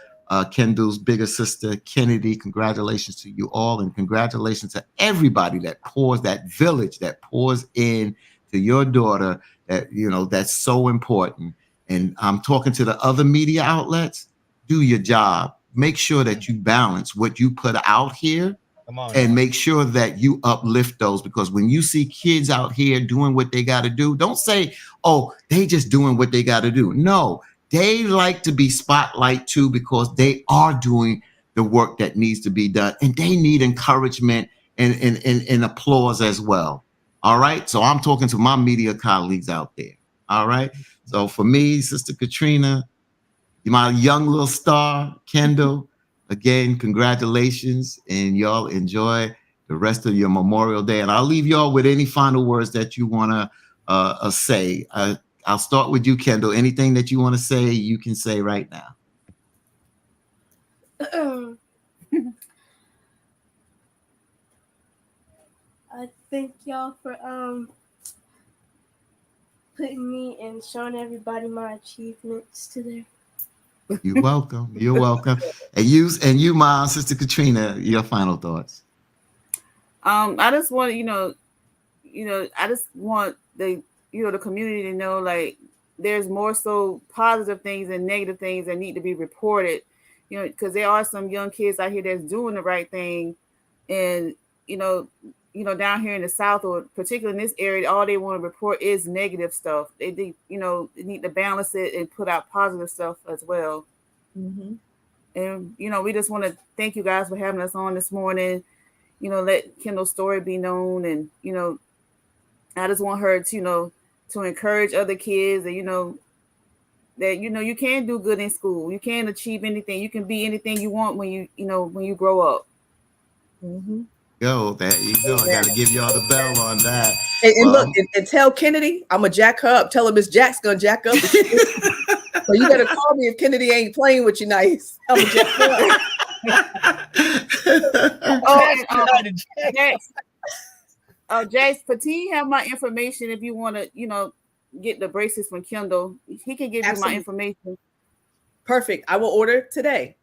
Kendall's bigger sister, Kennedy. Congratulations to you all, and congratulations to everybody that pours, that village that pours in to your daughter. That, you know, that's so important. And I'm talking to the other media outlets. Do your job. Make sure that you balance what you put out here. Come on, and make sure that you uplift those, because when you see kids out here doing what they got to do, don't say, oh, they just doing what they got to do. No, they like to be spotlight too, because they are doing the work that needs to be done, and they need encouragement and applause as well. All right. So I'm talking to my media colleagues out there. All right. So for me, Sister Katrina, my young little star, Kendall, again, congratulations, and y'all enjoy the rest of your Memorial Day. And I'll leave y'all with any final words that you want to say. I'll start with you, Kendall. Anything that you want to say, you can say right now. I thank y'all for putting me and showing everybody my achievements today. You're welcome. You're welcome. And you, Mom, Sister Katrina, your final thoughts. I just want I just want the community to know, like, there's more so positive things than negative things that need to be reported, because there are some young kids out here that's doing the right thing, and down here in the South, or particularly in this area, all they want to report is negative stuff. They need to balance it and put out positive stuff as well. Mm-hmm. And we just want to thank you guys for having us on this morning. Let Kendall's story be known, and I just want her to to encourage other kids, and that you can do good in school. You can achieve anything. You can be anything you want when you grow up. Mm-hmm. Yo, there you go. I got to give y'all the bell on that. And look, and tell Kennedy, I'm going to jack her up. Tell her Miss Jack's going to jack up. So you better call me if Kennedy ain't playing with you nice. I'm going to jack her up. Jace, Petit have my information if you want to, get the bracelets from Kendall. He can give you my information. Perfect. I will order today.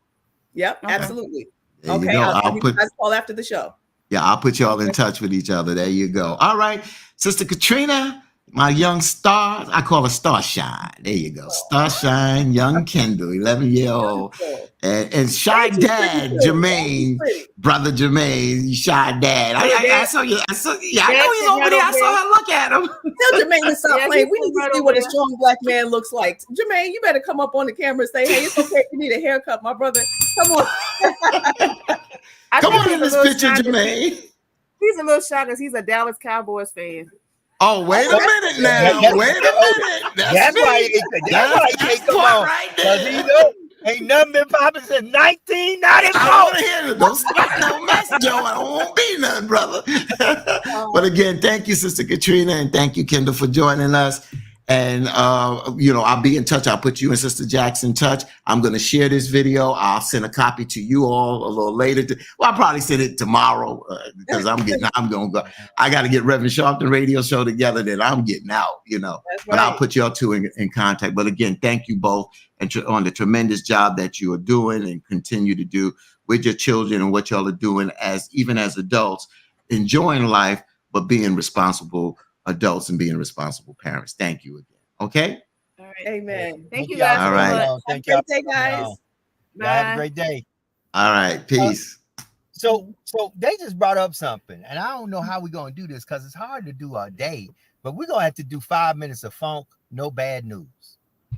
Yep, okay. Absolutely. There okay, I'll put you guys call after the show. Yeah, I'll put y'all in touch with each other. There you go. All right, Sister Katrina, my young star. I call her Starshine. There you go. Starshine, young Kendall, 11-year-old. And shy dad, Jermaine, brother Jermaine, shy dad. I saw you. I know he's over there. I saw her look at him. Tell Jermaine to stop playing. We need to see what a strong black man looks like. Jermaine, you better come up on the camera and say, hey, it's okay. You need a haircut, my brother. Come on. Come on in this picture, Jermaine. He's a little shy because he's a Dallas Cowboys fan. Oh, wait a minute now. Wait a minute. That's why he come on. Right there. Ain't nothing been popping since 1994. Don't start no mess, Joe. I don't want to be nothing, brother. But again, thank you, Sister Katrina, and thank you, Kendall, for joining us. And, I'll be in touch. I'll put you and Sister Jackson in touch. I'm going to share this video. I'll send a copy to you all a little later. I'll probably send it tomorrow because I'm going to go. I got to get Reverend Sharpton radio show together. Then I'm getting out, But I'll put y'all two in contact. But again, thank you both on the tremendous job that you are doing and continue to do with your children and what y'all are doing even as adults, enjoying life, but being responsible adults and being responsible parents. Thank you again. Okay. All right. Amen. Thank you guys. All right. Thank you. Have a great day, guys. Bye. Have a great day. All right. Peace. So they just brought up something, and I don't know how we're going to do this because it's hard to do a day, but we're going to have to do 5 minutes of funk, no bad news.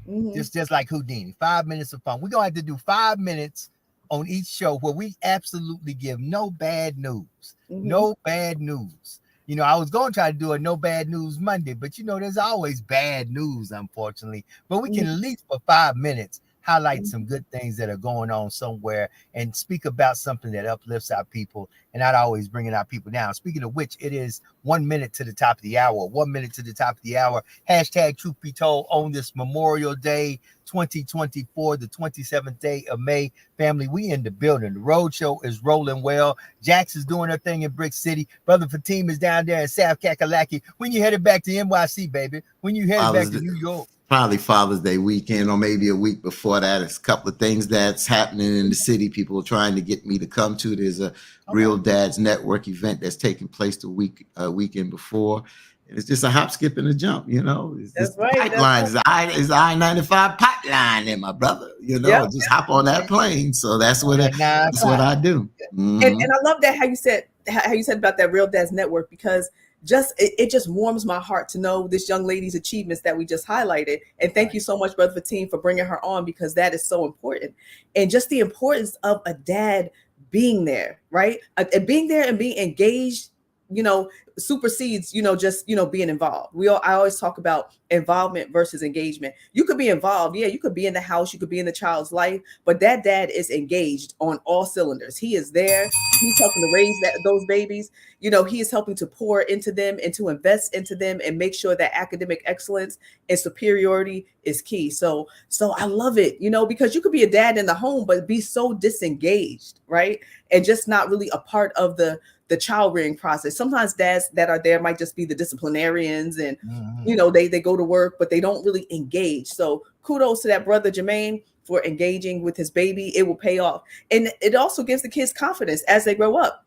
Mm-hmm. Just like Houdini, 5 minutes of funk. We're going to have to do 5 minutes on each show where we absolutely give no bad news. Mm-hmm. No bad news. You know, I was going to try to do a no bad news Monday, but you know, there's always bad news, unfortunately. But we can at least for 5 minutes highlight some good things that are going on somewhere and speak about something that uplifts our people and not always bringing our people down. Speaking of which, it is 1 minute to the top of the hour. 1 minute to the top of the hour. Hashtag Truth Be Told on this Memorial Day 2024, the 27th day of May. Family, we in the building. The road show is rolling well. Jax is doing her thing in Brick City. Brother Fatim is down there in South Kakalaki. When you headed back to NYC, baby? When you headed back to New York? Probably Father's Day weekend, or maybe a week before that. It's a couple of things that's happening in the city. People are trying to get me to come to. There's a Real Dads Network event that's taking place the weekend before. And it's just a hop, skip, and a jump, you know. It's That's just right. pipeline. It's the I-95 pipeline there, my brother. You know, just hop on that plane. So that's what I do. And I love that how you said about that Real Dads Network, because it just warms my heart to know this young lady's achievements that we just highlighted. And thank you so much, Brother Fatim, for bringing her on, because that is so important. And just the importance of a dad being there, right? And being there and being engaged, you know, supersedes, you know, just, you know, being involved. I always talk about involvement versus engagement. You could be involved. Yeah, you could be in the house, you could be in the child's life, but that dad is engaged on all cylinders. He is there. He's helping to raise those babies. You know, he is helping to pour into them and to invest into them and make sure that academic excellence and superiority is key. So I love it, you know, because you could be a dad in the home, but be so disengaged, right? And just not really a part of the child rearing process. Sometimes dads that are there might just be the disciplinarians and, you know, they go to work, but they don't really engage. So kudos to that brother Jermaine for engaging with his baby. It will pay off. And it also gives the kids confidence as they grow up.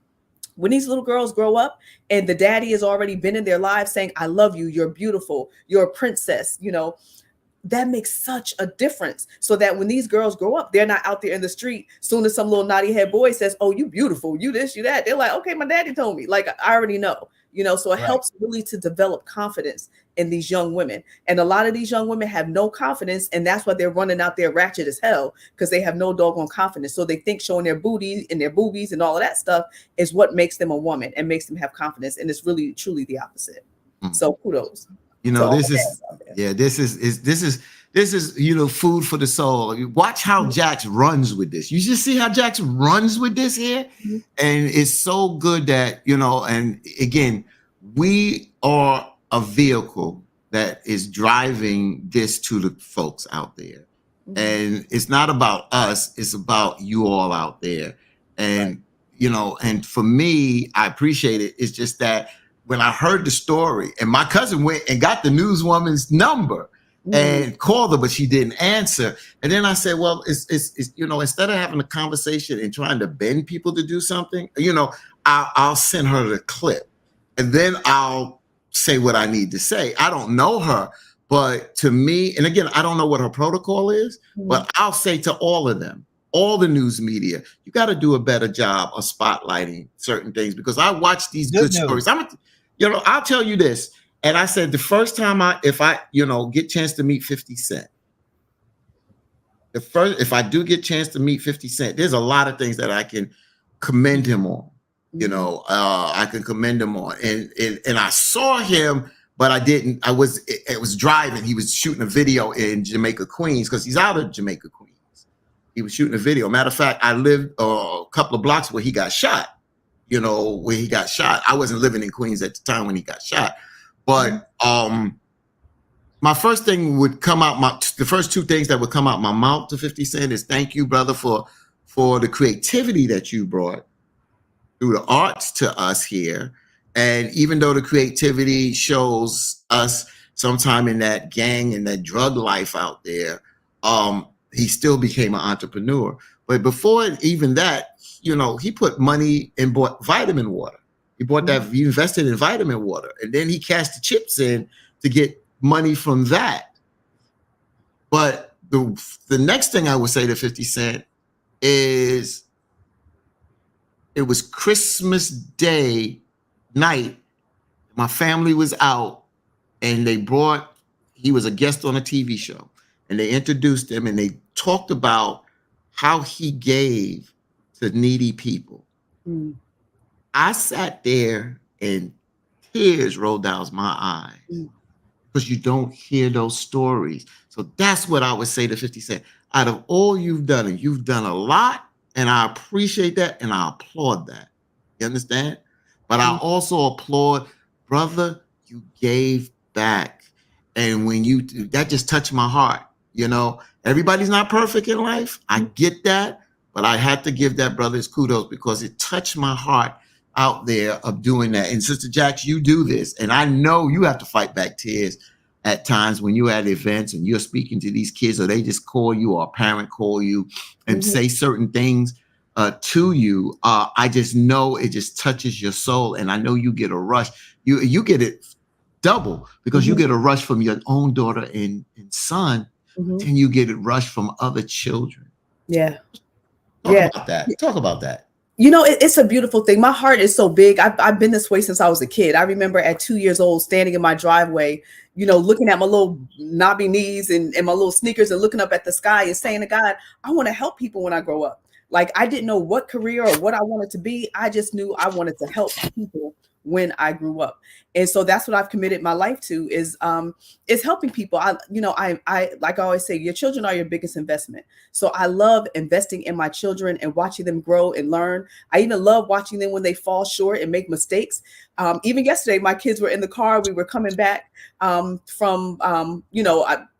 When these little girls grow up and the daddy has already been in their lives saying, I love you, you're beautiful, you're a princess, you know, that makes such a difference. So that when these girls grow up, they're not out there in the street. Soon as some little naughty head boy says, oh, you beautiful, you this, you that, they're like, okay, my daddy told me, like, I already know, you know. So it helps really to develop confidence in these young women. And a lot of these young women have no confidence, and that's why they're running out there ratchet as hell, because they have no doggone confidence. So they think showing their booty and their boobies and all of that stuff is what makes them a woman and makes them have confidence. And it's really truly the opposite. So kudos. You know, this is, you know, food for the soul. Watch how Jax runs with this. You just see how Jax runs with this here. And it's so good that, you know, and again, we are a vehicle that is driving this to the folks out there. And it's not about us, it's about you all out there. And, you know, and for me, I appreciate it. It's just that when I heard the story, and my cousin went and got the newswoman's number and called her, but she didn't answer. And then I said, well, it's you know, instead of having a conversation and trying to bend people to do something, you know, I'll send her the clip and then I'll say what I need to say. I don't know her, but to me, and again, I don't know what her protocol is, but I'll say to all of them, all the news media, you got to do a better job of spotlighting certain things, because I watch these good stories. You know, I'll tell you this. And I said, the first time if I, you know, get a chance to meet 50 Cent, if I do get a chance to meet 50 Cent, there's a lot of things that I can commend him on. You know, I can commend him on. And I saw him, but I didn't. I was driving. He was shooting a video in Jamaica, Queens, because he's out of Jamaica, Queens. He was shooting a video. Matter of fact, I lived a couple of blocks where he got shot. You know, where he got shot. I wasn't living in Queens at the time when he got shot. But my first thing would come out, the first two things that would come out my mouth to 50 Cent is thank you, brother, for the creativity that you brought through the arts to us here. And even though the creativity shows us sometime in that gang and that drug life out there, he still became an entrepreneur. But before even that, you know, he put money and bought vitamin water. He bought that, he invested in vitamin water, and then he cashed the chips in to get money from that. But the next thing I would say to 50 Cent is it was Christmas Day night. My family was out, and he was a guest on a TV show, and they introduced him, and they talked about how he gave to needy people. I sat there and tears roll down my eyes because you don't hear those stories. So that's what I would say to 50 Cent. Out of all you've done, and you've done a lot, and I appreciate that, and I applaud that. You understand? But I also applaud, brother, you gave back. And when that just touched my heart. You know, everybody's not perfect in life. I get that, but I had to give that brother's kudos because it touched my heart out there of doing that. And Sister Jax, you do this, and I know you have to fight back tears at times when you're at events and you're speaking to these kids, or they just call you, or a parent call you and say certain things to you. I just know it just touches your soul, and I know you get a rush. You get it double because you get a rush from your own daughter and son, and you get it rush from other children. Yeah. Talk about that. Talk about that. You know, it's a beautiful thing. My heart is so big. I've been this way since I was a kid. I remember at 2 years old, standing in my driveway, you know, looking at my little knobby knees and my little sneakers and looking up at the sky and saying to God, I want to help people when I grow up. Like, I didn't know what career or what I wanted to be. I just knew I wanted to help people when I grew up. And so that's what I've committed my life to is helping people. I like I always say, your children are your biggest investment. So I love investing in my children and watching them grow and learn. I even love watching them when they fall short and make mistakes. Even yesterday, my kids were in the car. We were coming back from,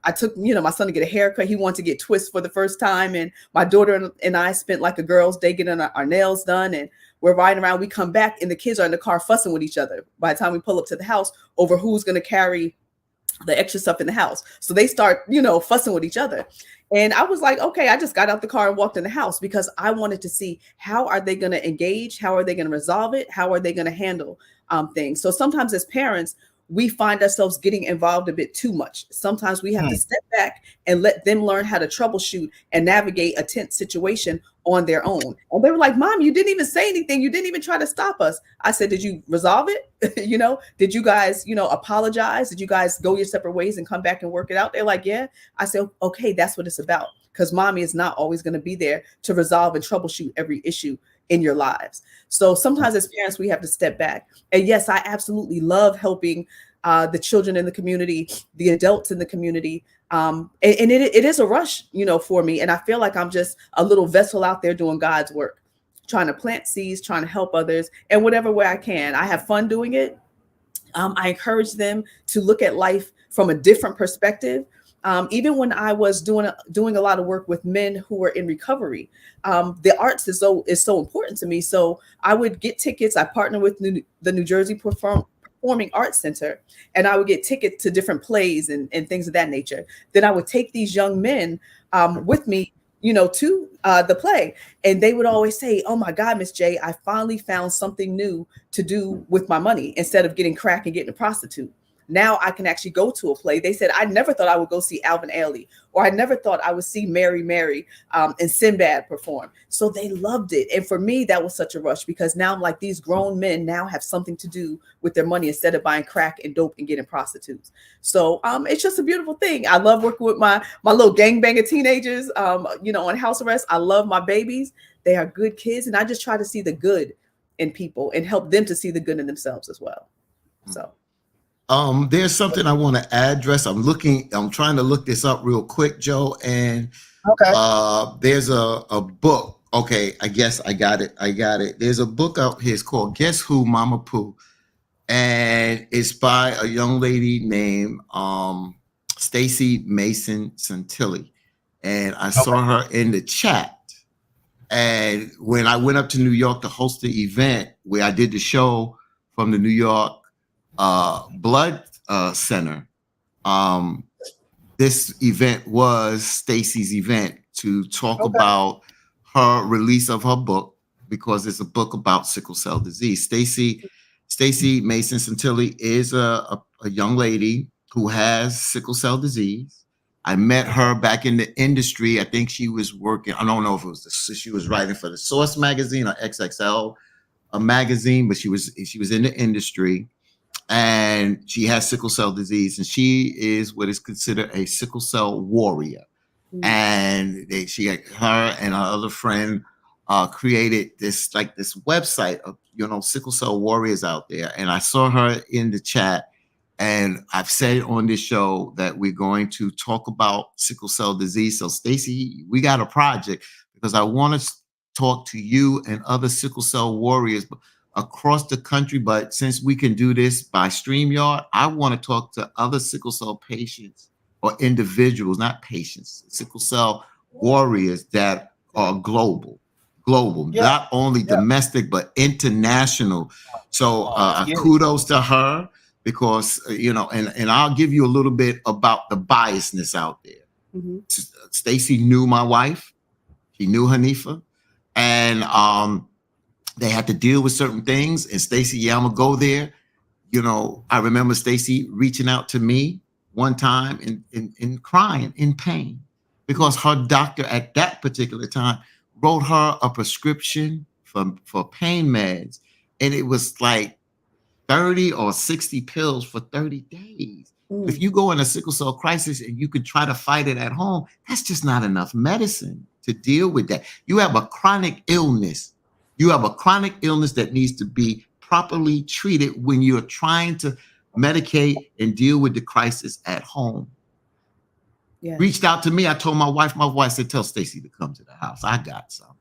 I took, my son to get a haircut. He wanted to get twists for the first time. And my daughter and I spent like a girl's day getting our nails done. And we're riding around. We come back and the kids are in the car fussing with each other. By the time we pull up to the house over who's going to carry the extra stuff in the house. So they start, fussing with each other. And I was like, okay, I just got out the car and walked in the house because I wanted to see how are they going to engage? How are they going to resolve it? How are they going to handle things? So sometimes as parents, we find ourselves getting involved a bit too much. Sometimes we have to step back and let them learn how to troubleshoot and navigate a tense situation on their own. And they were like, Mom, you didn't even say anything. You didn't even try to stop us. I said, did you resolve it? Did you guys, apologize? Did you guys go your separate ways and come back and work it out? They're like, yeah. I said, okay, that's what it's about. Because mommy is not always going to be there to resolve and troubleshoot every issue in your lives. So sometimes as parents, we have to step back. And yes, I absolutely love helping the children in the community, the adults in the community. And it is a rush, for me. And I feel like I'm just a little vessel out there doing God's work, trying to plant seeds, trying to help others in whatever way I can. I have fun doing it. I encourage them to look at life from a different perspective. Even when I was doing a lot of work with men who were in recovery, the arts is so important to me. So I would get tickets. I partnered with the New Jersey Performing Arts Center, and I would get tickets to different plays and things of that nature. Then I would take these young men with me, to the play, and they would always say, "Oh my God, Miss J, I finally found something new to do with my money instead of getting crack and getting a prostitute. Now I can actually go to a play." They said, I never thought I would go see Alvin Ailey, or I never thought I would see Mary and Sinbad perform. So they loved it. And for me, that was such a rush because now I'm like, these grown men now have something to do with their money instead of buying crack and dope and getting prostitutes. So it's just a beautiful thing. I love working with my little gangbang of teenagers, on house arrest. I love my babies. They are good kids. And I just try to see the good in people and help them to see the good in themselves as well. So. There's something I want to address. I'm trying to look this up real quick, Joe. And there's a book. Okay, I guess I got it. There's a book out here. It's called Guess Who, Mama Pooh. And it's by a young lady named Stacy Mason Santilli. And I saw her in the chat. And when I went up to New York to host the event where I did the show from the New York Blood Center, this event was Stacy's event to talk about her release of her book, because it's a book about sickle cell disease. Stacy Mason Santilli is a young lady who has sickle cell disease. I met her back in the industry. I think she was working, I don't know if it was she was writing for the Source magazine or XXL magazine, but she was in the industry. And she has sickle cell disease, and she is what is considered a sickle cell warrior. And her and her other friend created this website of sickle cell warriors out there. And I saw her in the chat, and I've said on this show that we're going to talk about sickle cell disease. So Stacy, we got a project because I want to talk to you and other sickle cell warriors across the country. But since we can do this by StreamYard, I want to talk to other sickle cell patients or individuals, not patients, sickle cell warriors that are global, not only domestic, but international. So kudos to her because, and I'll give you a little bit about the biasness out there. Mm-hmm. Stacy knew my wife. He knew Hanifa. And they had to deal with certain things. And Stacy, I'm gonna go there. I remember Stacy reaching out to me one time and crying in pain because her doctor at that particular time wrote her a prescription for pain meds. And it was like 30 or 60 pills for 30 days. If you go in a sickle cell crisis and you could try to fight it at home, that's just not enough medicine to deal with that. You have a chronic illness. That needs to be properly treated when you're trying to medicate and deal with the crisis at home. Yeah. Reached out to me. I told my wife said, tell Stacy to come to the house. I got some.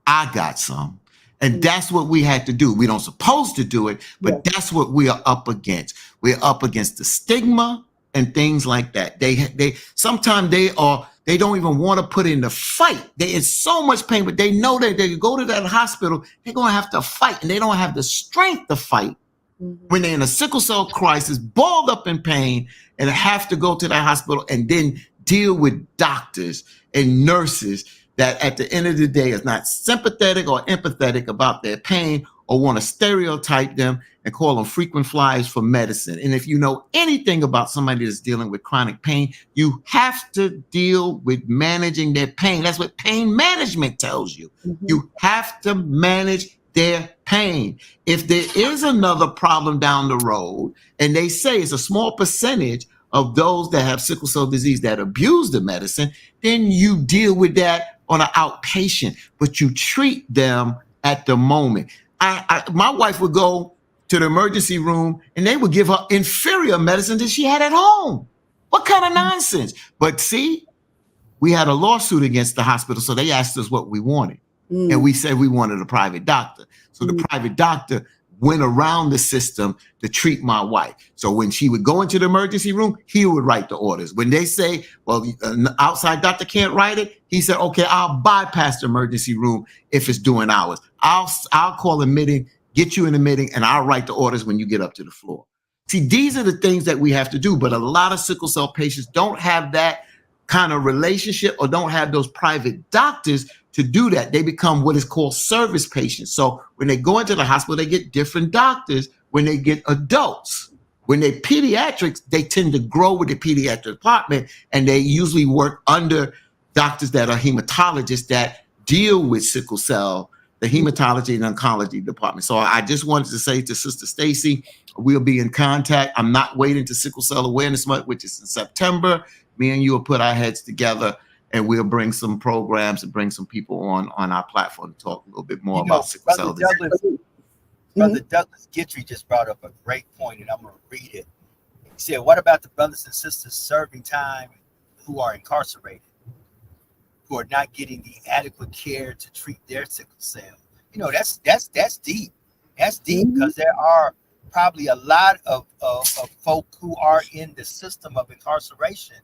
I got some. And that's what we had to do. We don't supposed to do it, but that's what we are up against. We're up against the stigma and things like that. They sometimes they don't even want to put in the fight. They in so much pain, but they know that they go to that hospital, they're gonna have to fight, and they don't have the strength to fight when they're in a sickle cell crisis, balled up in pain, and have to go to that hospital and then deal with doctors and nurses that at the end of the day is not sympathetic or empathetic about their pain or want to stereotype them and call them frequent flyers for medicine. And if you know anything about somebody that's dealing with chronic pain, you have to deal with managing their pain. That's what pain management tells you. You have to manage their pain. If there is another problem down the road, and they say it's a small percentage of those that have sickle cell disease that abuse the medicine, then you deal with that on an outpatient, but you treat them at the moment. My wife would go to the emergency room and they would give her inferior medicine that she had at home. What kind of nonsense? But see, we had a lawsuit against the hospital, so they asked us what we wanted. And we said we wanted a private doctor. So the private doctor went around the system to treat my wife. So when she would go into the emergency room, he would write the orders. When they say, well, an outside doctor can't write it, he said, okay, I'll bypass the emergency room if it's doing hours. I'll call a meeting, get you in a meeting, and I'll write the orders when you get up to the floor. See, these are the things that we have to do, but a lot of sickle cell patients don't have that kind of relationship or don't have those private doctors to do that. They become what is called service patients. So when they go into the hospital, they get different doctors. When they get adults, when they're pediatrics, they tend to grow with the pediatric department, and they usually work under doctors that are hematologists that deal with sickle cell, the hematology and oncology department. So I just wanted to say to Sister Stacy, we'll be in contact. I'm not waiting to Sickle Cell Awareness Month, which is in September. Me and you will put our heads together, and we'll bring some programs and bring some people on our platform to talk a little bit more about sickle cell disease. Brother Douglas Guidry just brought up a great point, and I'm going to read it. He said, what about the brothers and sisters serving time who are incarcerated, who are not getting the adequate care to treat their sickle cell? That's deep. That's deep because there are probably a lot of folk who are in the system of incarceration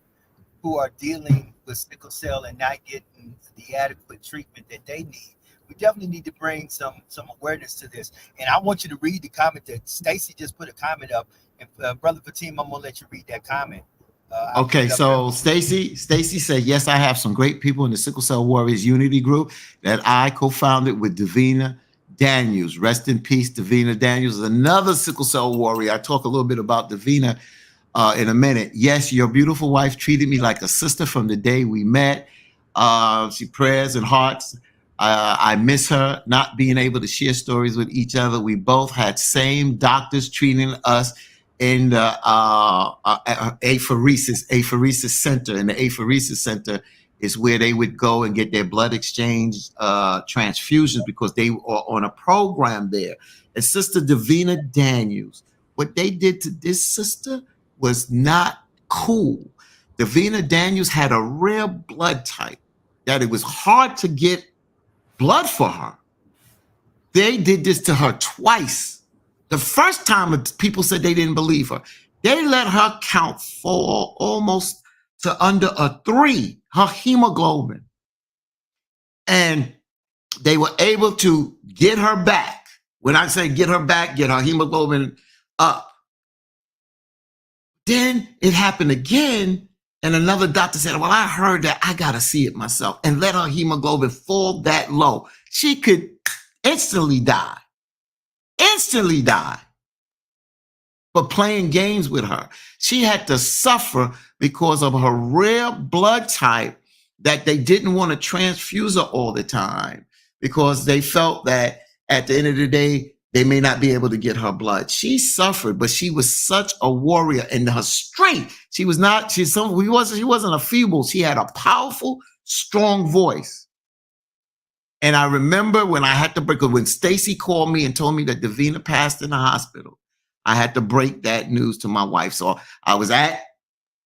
who are dealing with sickle cell and not getting the adequate treatment that they need. We definitely need to bring some awareness to this. And I want you to read the comment that Stacy just put a comment up. And Brother Fatim, I'm gonna let you read that comment. Okay, so Stacy said, yes, I have some great people in the Sickle Cell Warriors Unity Group that I co-founded with Davina Daniels. Rest in peace, Davina Daniels, another sickle cell warrior. I talk a little bit about Davina in a minute. Yes, your beautiful wife treated me like a sister from the day we met. She prayers and hearts. I miss her not being able to share stories with each other. We both had same doctors treating us in the apheresis center. And the apheresis center is where they would go and get their blood exchange transfusions because they are on a program there. And Sister Davina Daniels, what they did to this sister was not cool. Davina Daniels had a rare blood type that it was hard to get blood for her. They did this to her twice. The first time people said they didn't believe her. They let her count fall almost to under a 3, her hemoglobin. And they were able to get her back. When I say get her back, get her hemoglobin up. Then it happened again. And another doctor said, well, I heard that, I got to see it myself, and let her hemoglobin fall that low. She could instantly die. Instantly die. For playing games with her. She had to suffer because of her rare blood type that they didn't want to transfuse her all the time because they felt that at the end of the day, they may not be able to get her blood. She suffered, but she was such a warrior, and her strength. She wasn't a feeble. She had a powerful, strong voice. And I remember when I had to break, when Stacy called me and told me that Davina passed in the hospital, I had to break that news to my wife. So I was at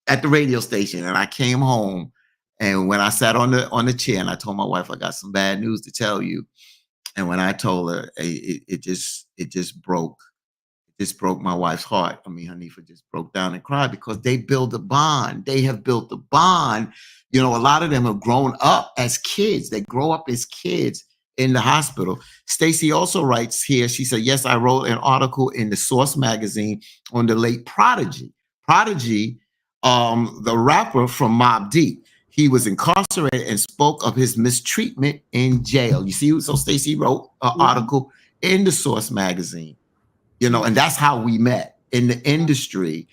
the radio station, and I came home, and when I sat on the chair and I told my wife, I got some bad news to tell you. And when I told her, it just broke my wife's heart. I mean, Hanifa just broke down and cried because they build a bond. They have built a bond. You know, a lot of them have grown up as kids. They grow up as kids in the hospital. Stacy also writes here, she said, yes, I wrote an article in the Source magazine on the late Prodigy. Prodigy, the rapper from Mobb Deep. He was incarcerated and spoke of his mistreatment in jail. You see, so Stacy wrote an article in the Source magazine, you know, and that's how we met in the industry.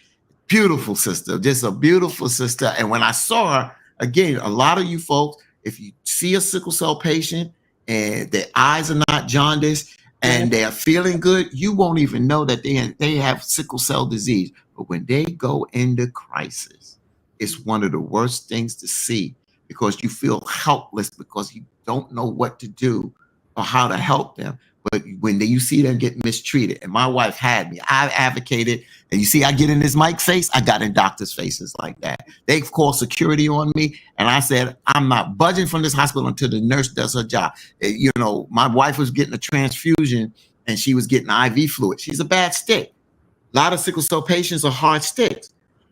Beautiful sister, just a beautiful sister. And when I saw her, again, a lot of you folks, if you see a sickle cell patient and their eyes are not jaundiced and they are feeling good, you won't even know that they have sickle cell disease. But when they go into crisis, it's one of the worst things to see because you feel helpless because you don't know what to do or how to help them. But when you see them get mistreated, and my wife had me, I advocated, and you see I get in this mic face, I got in doctors' faces like that. They called security on me, and I said, I'm not budging from this hospital until the nurse does her job. You know, my wife was getting a transfusion, and she was getting IV fluid. She's a bad stick. A lot of sickle cell patients are hard sticks.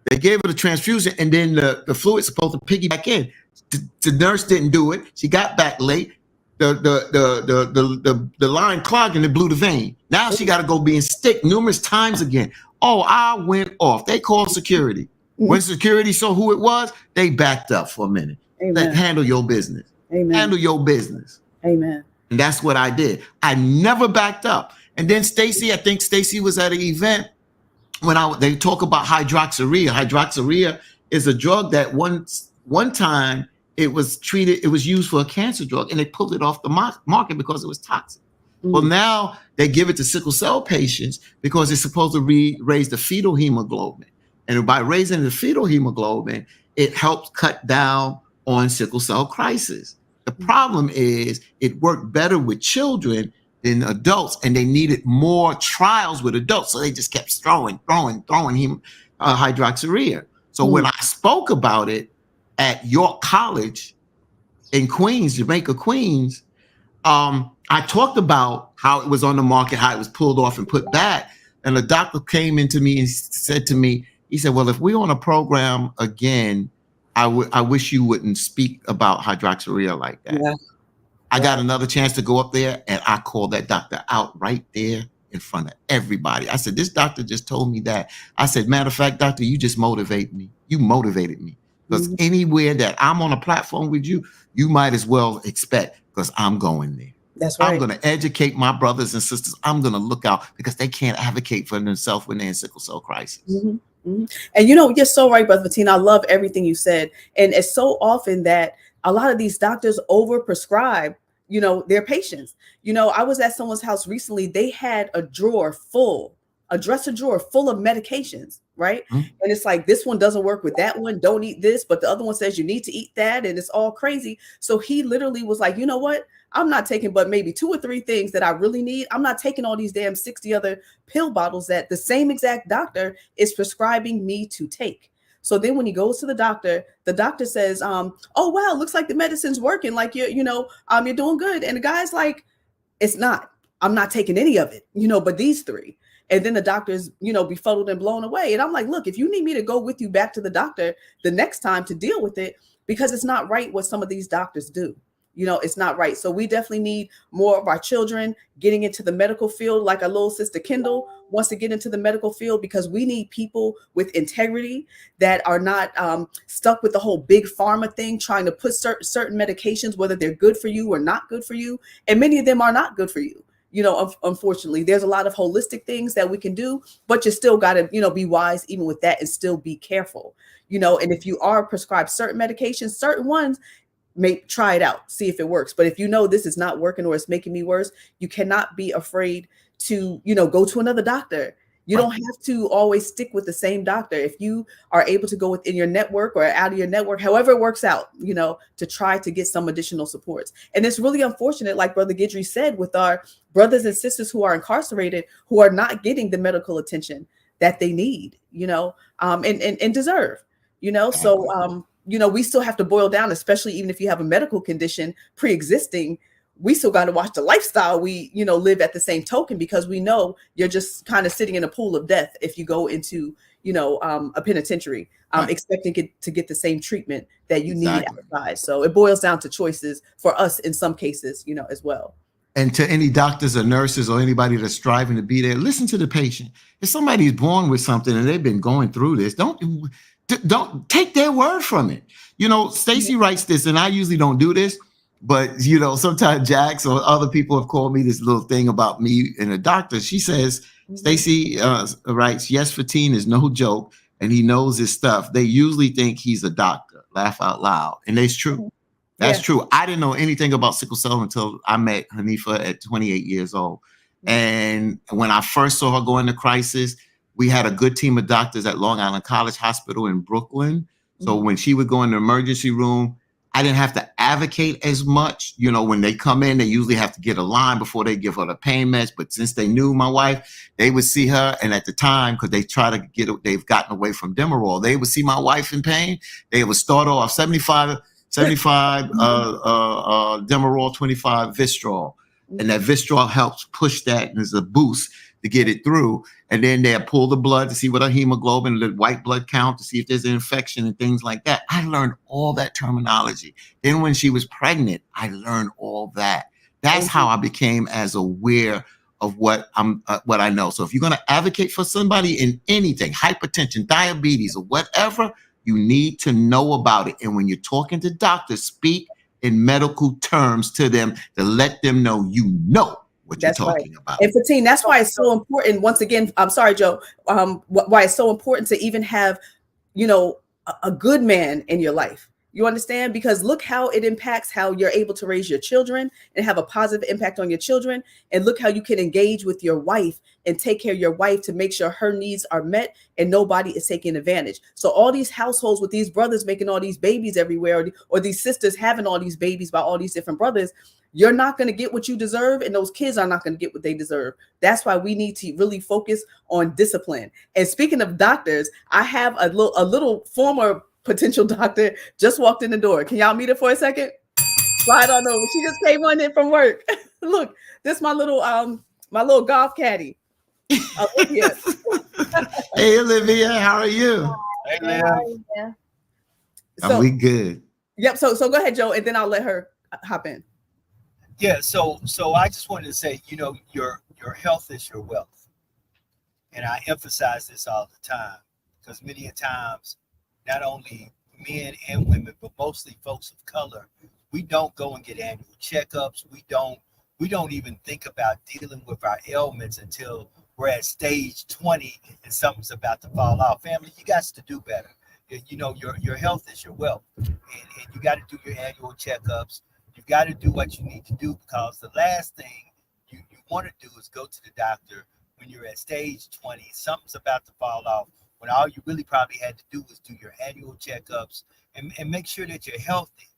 They gave her the transfusion, and then the fluid's supposed to piggyback in. The nurse didn't do it. She got back late. The line clogged and it blew the vein. Now she got to go being stick numerous times again. Oh, I went off. They called security. When security saw who it was, they backed up for a minute. Amen. Handle your business. Amen. Handle your business. Amen. And that's what I did. I never backed up. And then Stacy, I think Stacy was at an event when they talk about hydroxyurea. Hydroxyurea is a drug that one time it was used for a cancer drug, and they pulled it off the market because it was toxic. Well, now they give it to sickle cell patients because it's supposed to raise the fetal hemoglobin. And by raising the fetal hemoglobin, it helps cut down on sickle cell crisis. The problem is it worked better with children than adults, and they needed more trials with adults. So they just kept throwing hydroxyurea. So when I spoke about it at York College in Queens, Jamaica, Queens, I talked about how it was on the market, how it was pulled off and put back. And the doctor came into me and said to me, he said, well, if we're on a program again, I wish you wouldn't speak about hydroxyurea like that. Yeah. I got another chance to go up there, and I called that doctor out right there in front of everybody. I said, this doctor just told me that. I said, matter of fact, doctor, you just motivate me. You motivated me. Because anywhere that I'm on a platform with you, you might as well expect, because I'm going there. That's right. I'm going to educate my brothers and sisters. I'm going to look out because they can't advocate for themselves when they're in sickle cell crisis. And you know, you're so right, Brother Fatin. I love everything you said. And it's so often that a lot of these doctors overprescribe, you know, their patients. You know, I was at someone's house recently. They had a dresser drawer full of medications. right? Mhm. And it's like, this one doesn't work with that one. Don't eat this, but the other one says you need to eat that, and it's all crazy. So he literally was like, you know what? I'm not taking but maybe 2 or 3 things that I really need. I'm not taking all these damn 60 other pill bottles that the same exact doctor is prescribing me to take. So then when he goes to the doctor says, oh wow, looks like the medicine's working. Like you're doing good. And the guy's like, it's not. I'm not taking any of it, but these 3. And then the doctor's, befuddled and blown away. And I'm like, look, if you need me to go with you back to the doctor the next time to deal with it, because it's not right what some of these doctors do. It's not right. So we definitely need more of our children getting into the medical field, like our little sister Kendall wants to get into the medical field, because we need people with integrity that are not stuck with the whole big pharma thing, trying to put certain medications, whether they're good for you or not good for you. And many of them are not good for you. Unfortunately, there's a lot of holistic things that we can do, but you still got to, be wise even with that and still be careful, and if you are prescribed certain medications, certain ones, try it out, see if it works. But if this is not working or it's making me worse, you cannot be afraid to, go to another doctor. You don't have to always stick with the same doctor. If you are able to go within your network or out of your network, however it works out, to try to get some additional supports. And it's really unfortunate, like Brother Guidry said, with our brothers and sisters who are incarcerated, who are not getting the medical attention that they need, and deserve, So, we still have to boil down, especially even if you have a medical condition pre-existing, we still got to watch the lifestyle we, live at the same token, because we know you're just kind of sitting in a pool of death if you go into, a penitentiary, expecting to get the same treatment that you need outside. So it boils down to choices for us in some cases, as well. And to any doctors or nurses or anybody that's striving to be there, listen to the patient. If somebody's born with something and they've been going through this, don't take their word from it. Stacy writes this, and I usually don't do this, but sometimes Jax or other people have called me this little thing about me and a doctor. She says, Stacy writes, yes, Fatin is no joke, and he knows his stuff. They usually think he's a doctor. Laugh out loud. And that's true. That's true. I didn't know anything about sickle cell until I met Hanifa at 28 years old. And when I first saw her go into crisis, we had a good team of doctors at Long Island College Hospital in Brooklyn. So when she would go in the emergency room, I didn't have to advocate as much. When they come in, they usually have to get a line before they give her the pain meds. But since they knew my wife, they would see her. And at the time, because they've gotten away from Demerol, they would see my wife in pain. They would start off 75 Demerol, 25 Vistrol. And that Vistrol helps push that, and there's a boost to get it through. And then they'll pull the blood to see what her hemoglobin, the white blood count, to see if there's an infection and things like that. I learned all that terminology. Then when she was pregnant, I learned all that. That's how I became as aware of what I know. So if you're going to advocate for somebody in anything, hypertension, diabetes, or whatever, you need to know about it. And when you're talking to doctors, speak in medical terms to them to let them know what you're talking about. And Fatin, that's why it's so important. Once again, I'm sorry, Joe. Why it's so important to even have, a good man in your life. You understand? Because look how it impacts how you're able to raise your children and have a positive impact on your children. And look how you can engage with your wife and take care of your wife to make sure her needs are met and nobody is taking advantage. So all these households with these brothers making all these babies everywhere, or these sisters having all these babies by all these different brothers, you're not going to get what you deserve, and those kids are not going to get what they deserve. That's why we need to really focus on discipline. And speaking of doctors, I have a little former potential doctor just walked in the door. Can y'all meet her for a second? Slide on over. She just came on in from work. Look, this is my little golf caddy. Olivia. Hey, Olivia, how are you? Hey, man. So, we good? Yep. So go ahead, Joe, and then I'll let her hop in. Yeah. So I just wanted to say, your health is your wealth, and I emphasize this all the time, because many a times, not only men and women, but mostly folks of color, we don't go and get annual checkups. We don't even think about dealing with our ailments until we're at stage 20 and something's about to fall off. Family, you got to do better. Your health is your wealth, and you got to do your annual checkups. You've got to do what you need to do, because the last thing you want to do is go to the doctor when you're at stage 20, something's about to fall off, when all you really probably had to do was do your annual checkups and make sure that you're healthy.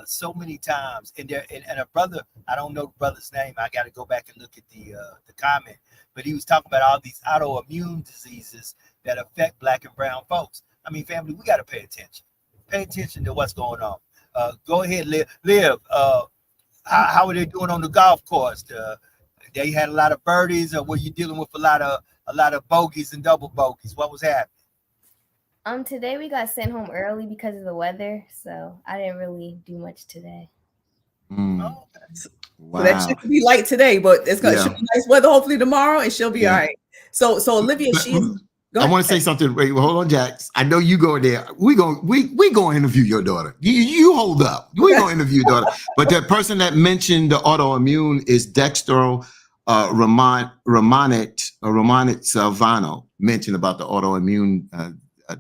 So many times, and a brother, I don't know the brother's name. I got to go back and look at the comment, but he was talking about all these autoimmune diseases that affect Black and brown folks. I mean, family, we got to pay attention. Pay attention to what's going on. Go ahead, Liv. How are they doing on the golf course? They had a lot of birdies, or were you dealing with a lot of bogeys and double bogeys? What was happening? Today we got sent home early because of the weather, so I didn't really do much today. Oh, Wow. So that should be light today, but it's gonna should be nice weather hopefully tomorrow, and she'll be all right. So Olivia, I want to say something. Wait, hold on, Jax. I know you go there. We gonna interview your daughter. You hold up. We gonna interview your daughter. But the person that mentioned the autoimmune is Dexter Romanit Salvano mentioned about the autoimmune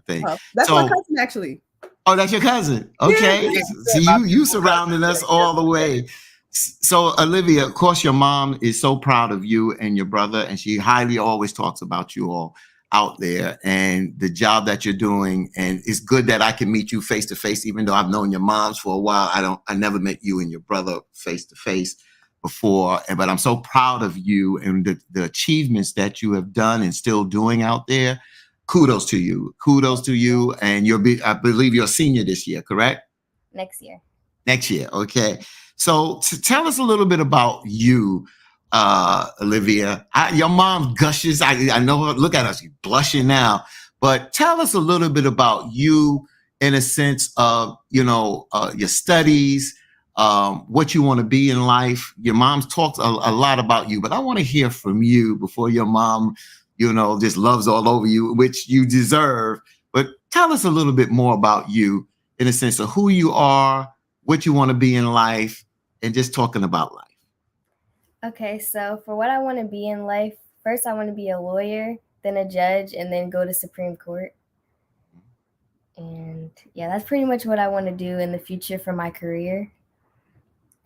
thing. That's my cousin actually. Oh, that's your cousin. Okay, Yeah. so you surrounded us all the way. So Olivia, of course, your mom is so proud of you and your brother, and she highly always talks about you all out there and the job that you're doing. And it's good that I can meet you face to face, even though I've known your moms for a while. I never met you and your brother face to face before, but I'm so proud of you and the achievements that you have done and still doing out there. Kudos to you. And I believe you're a senior this year, correct? Next year. Next year. Okay. So tell us a little bit about you, Olivia. Your mom gushes. I know her. Look at her. She's blushing now. But tell us a little bit about you in a sense of, your studies, what you want to be in life. Your mom's talks a lot about you, but I want to hear from you before your mom, just loves all over you, which you deserve. But tell us a little bit more about you in a sense of who you are, what you want to be in life, and just talking about life. Okay, so for what I want to be in life, first I want to be a lawyer, then a judge, and then go to Supreme Court. And yeah, that's pretty much what I want to do in the future for my career.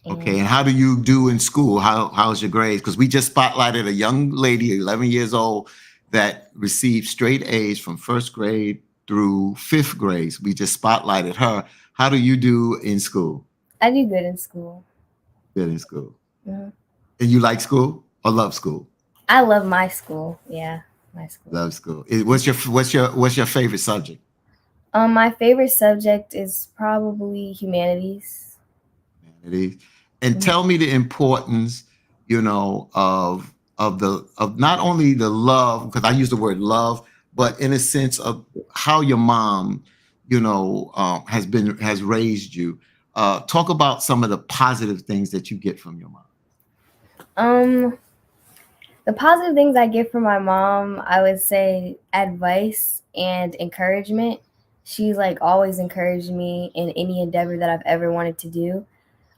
Okay, and how do you do in school? How's your grades? Because we just spotlighted a young lady, 11 years old, that received straight A's from first grade through fifth grade. We just spotlighted her. How do you do in school? I do good in school. Good in school. Mm-hmm. And you like school or love school? I love my school. Yeah, my school. Love school. What's your favorite subject? My favorite subject is probably humanities. And tell me the importance, of not only the love, because I use the word love, but in a sense of how your mom, has raised you. Talk about some of the positive things that you get from your mom. The positive things I get from my mom, I would say advice and encouragement. She's always encouraged me in any endeavor that I've ever wanted to do.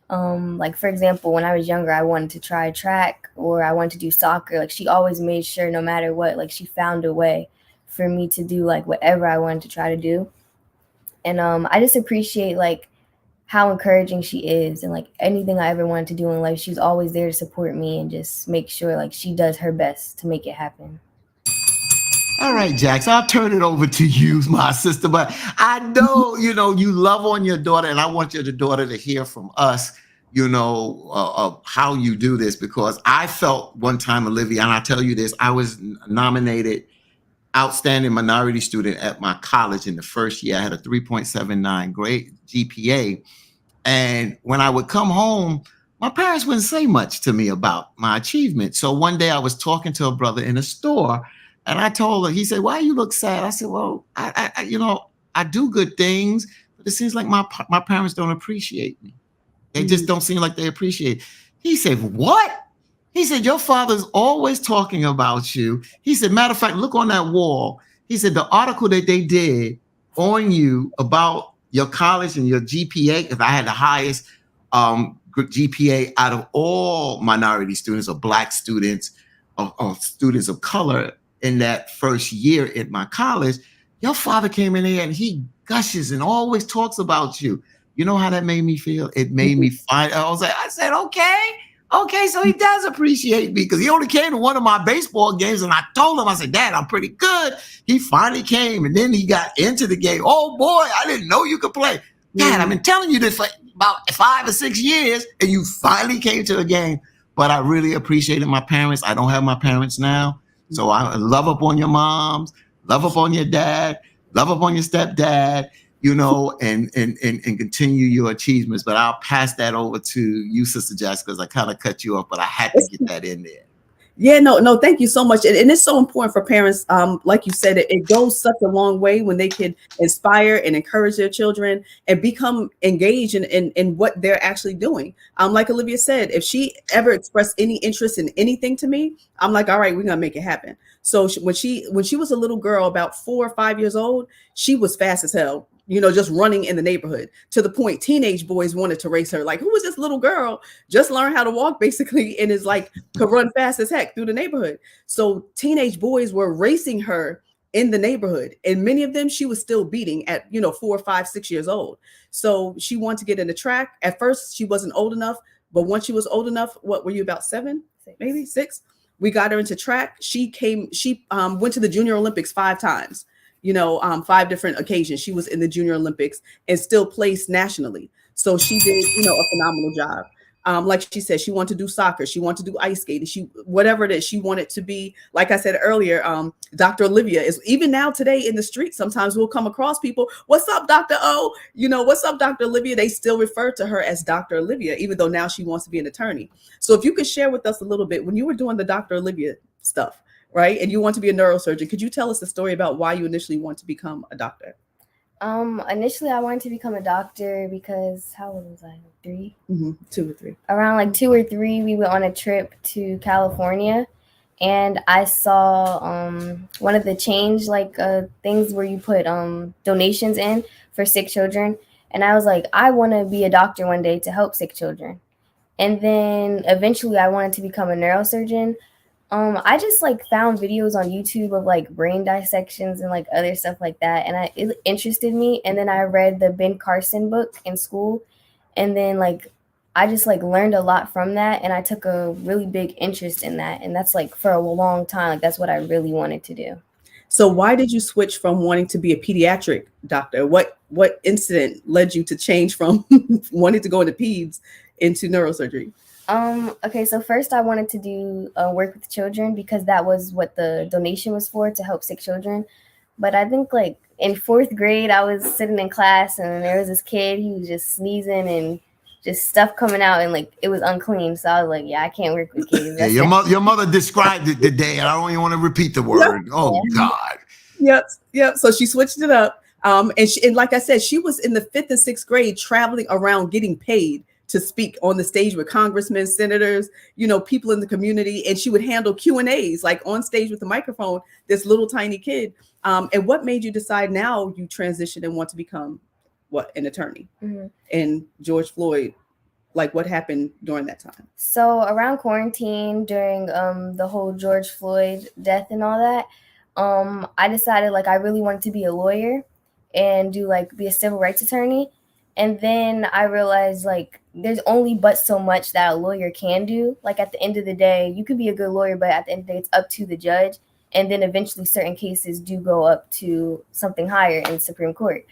For example, when I was younger, I wanted to try track or I wanted to do soccer. She always made sure no matter what, she found a way for me to do whatever I wanted to try to do. And I just appreciate how encouraging she is, and anything I ever wanted to do in life, she's always there to support me and just make sure she does her best to make it happen. All right, Jax, I'll turn it over to you, my sister. But I know, you love on your daughter, and I want your daughter to hear from us, of how you do this, because I felt one time, Olivia, and I tell you this, I was nominated outstanding minority student at my college in the first year. I had a 3.79 grade GPA. And when I would come home, my parents wouldn't say much to me about my achievement. So one day I was talking to a brother in a store, and I told her, he said, "Why you look sad?" I said, "Well, I do good things, but it seems like my parents don't appreciate me. They just don't seem like they appreciate." He said, "What?" He said, "Your father's always talking about you." He said, "Matter of fact, look on that wall." He said, "The article that they did on you about your college and your GPA," because I had the highest GPA out of all minority students or Black students or students of color in that first year at my college. Your father came in there and he gushes and always talks about you. You know how that made me feel? It made me I said, okay. Okay, so he does appreciate me because he only came to one of my baseball games, and I told him, I said, Dad, I'm pretty good. He finally came, and then he got into the game. Oh boy, I didn't know you could play. Dad, I've been telling you this for about 5 or 6 years, and you finally came to a game. But I really appreciated my parents. I don't have my parents now. So I love up on your moms, love up on your dad, love up on your stepdad, you know, and continue your achievements. But I'll pass that over to you, Sister Jessica, because I kind of cut you off, but I had to get that in there. Yeah, no, thank you so much. And it's so important for parents. Like you said, it goes such a long way when they can inspire and encourage their children and become engaged in what they're actually doing. Like Olivia said, if she ever expressed any interest in anything to me, I'm like, all right, we're gonna make it happen. So when she was a little girl, about 4 or 5 years old, she was fast as hell, you know, just running in the neighborhood, to the point teenage boys wanted to race her. Like, who is this little girl? Just learned how to walk basically, and is like could run fast as heck through the neighborhood. So teenage boys were racing her in the neighborhood, and many of them she was still beating at, you know, 4, 5, 6 years old. So she wanted to get in the track. At first, she wasn't old enough, but once she was old enough, what were you, about 7, maybe 6? We got her into track. She went to the Junior Olympics 5 times. You know, 5 different occasions. She was in the Junior Olympics and still placed nationally. So she did, you know, a phenomenal job. Like she said, she wanted to do soccer. She wanted to do ice skating. Whatever it is, she wanted to be, like I said earlier, Dr. Olivia is, even now today in the street, sometimes we'll come across people, what's up, Dr. O? You know, what's up, Dr. Olivia? They still refer to her as Dr. Olivia, even though now she wants to be an attorney. So if you could share with us a little bit, when you were doing the Dr. Olivia stuff, right, and you want to be a neurosurgeon, could you tell us the story about why you initially want to become a doctor? Initially I wanted to become a doctor because, how old was I? 3? 2 or 3. Around like 2 or 3, we went on a trip to California, and I saw one of the change things where you put donations in for sick children, and I was like, I want to be a doctor one day to help sick children. And then eventually I wanted to become a neurosurgeon. I just found videos on YouTube of brain dissections and other stuff like that, and it interested me. And then I read the Ben Carson book in school, and then I just learned a lot from that, and I took a really big interest in that, and that's for a long time that's what I really wanted to do. So why did you switch from wanting to be a pediatric doctor? What incident led you to change from wanting to go into peds into neurosurgery? Okay, so first I wanted to do work with children because that was what the donation was for, to help sick children. But I think in 4th grade, I was sitting in class and there was this kid, he was just sneezing and just stuff coming out, and it was unclean. So I was like, yeah, I can't work with kids. Yeah, your mother described it today, and I don't even want to repeat the word. Yep. Oh God. Yep. So she switched it up. And like I said, she was in the 5th and 6th grade traveling around getting paid to speak on the stage with congressmen, senators, you know, people in the community. And she would handle Q&As on stage with the microphone, this little tiny kid. And what made you decide now you transition and want to become an attorney? Mm-hmm. And George Floyd, what happened during that time? So around quarantine, during the whole George Floyd death and all that, I decided I really wanted to be a lawyer and do be a civil rights attorney. And then I realized there's only but so much that a lawyer can do. At the end of the day, you could be a good lawyer, but at the end of the day, it's up to the judge. And then eventually certain cases do go up to something higher in the Supreme Court.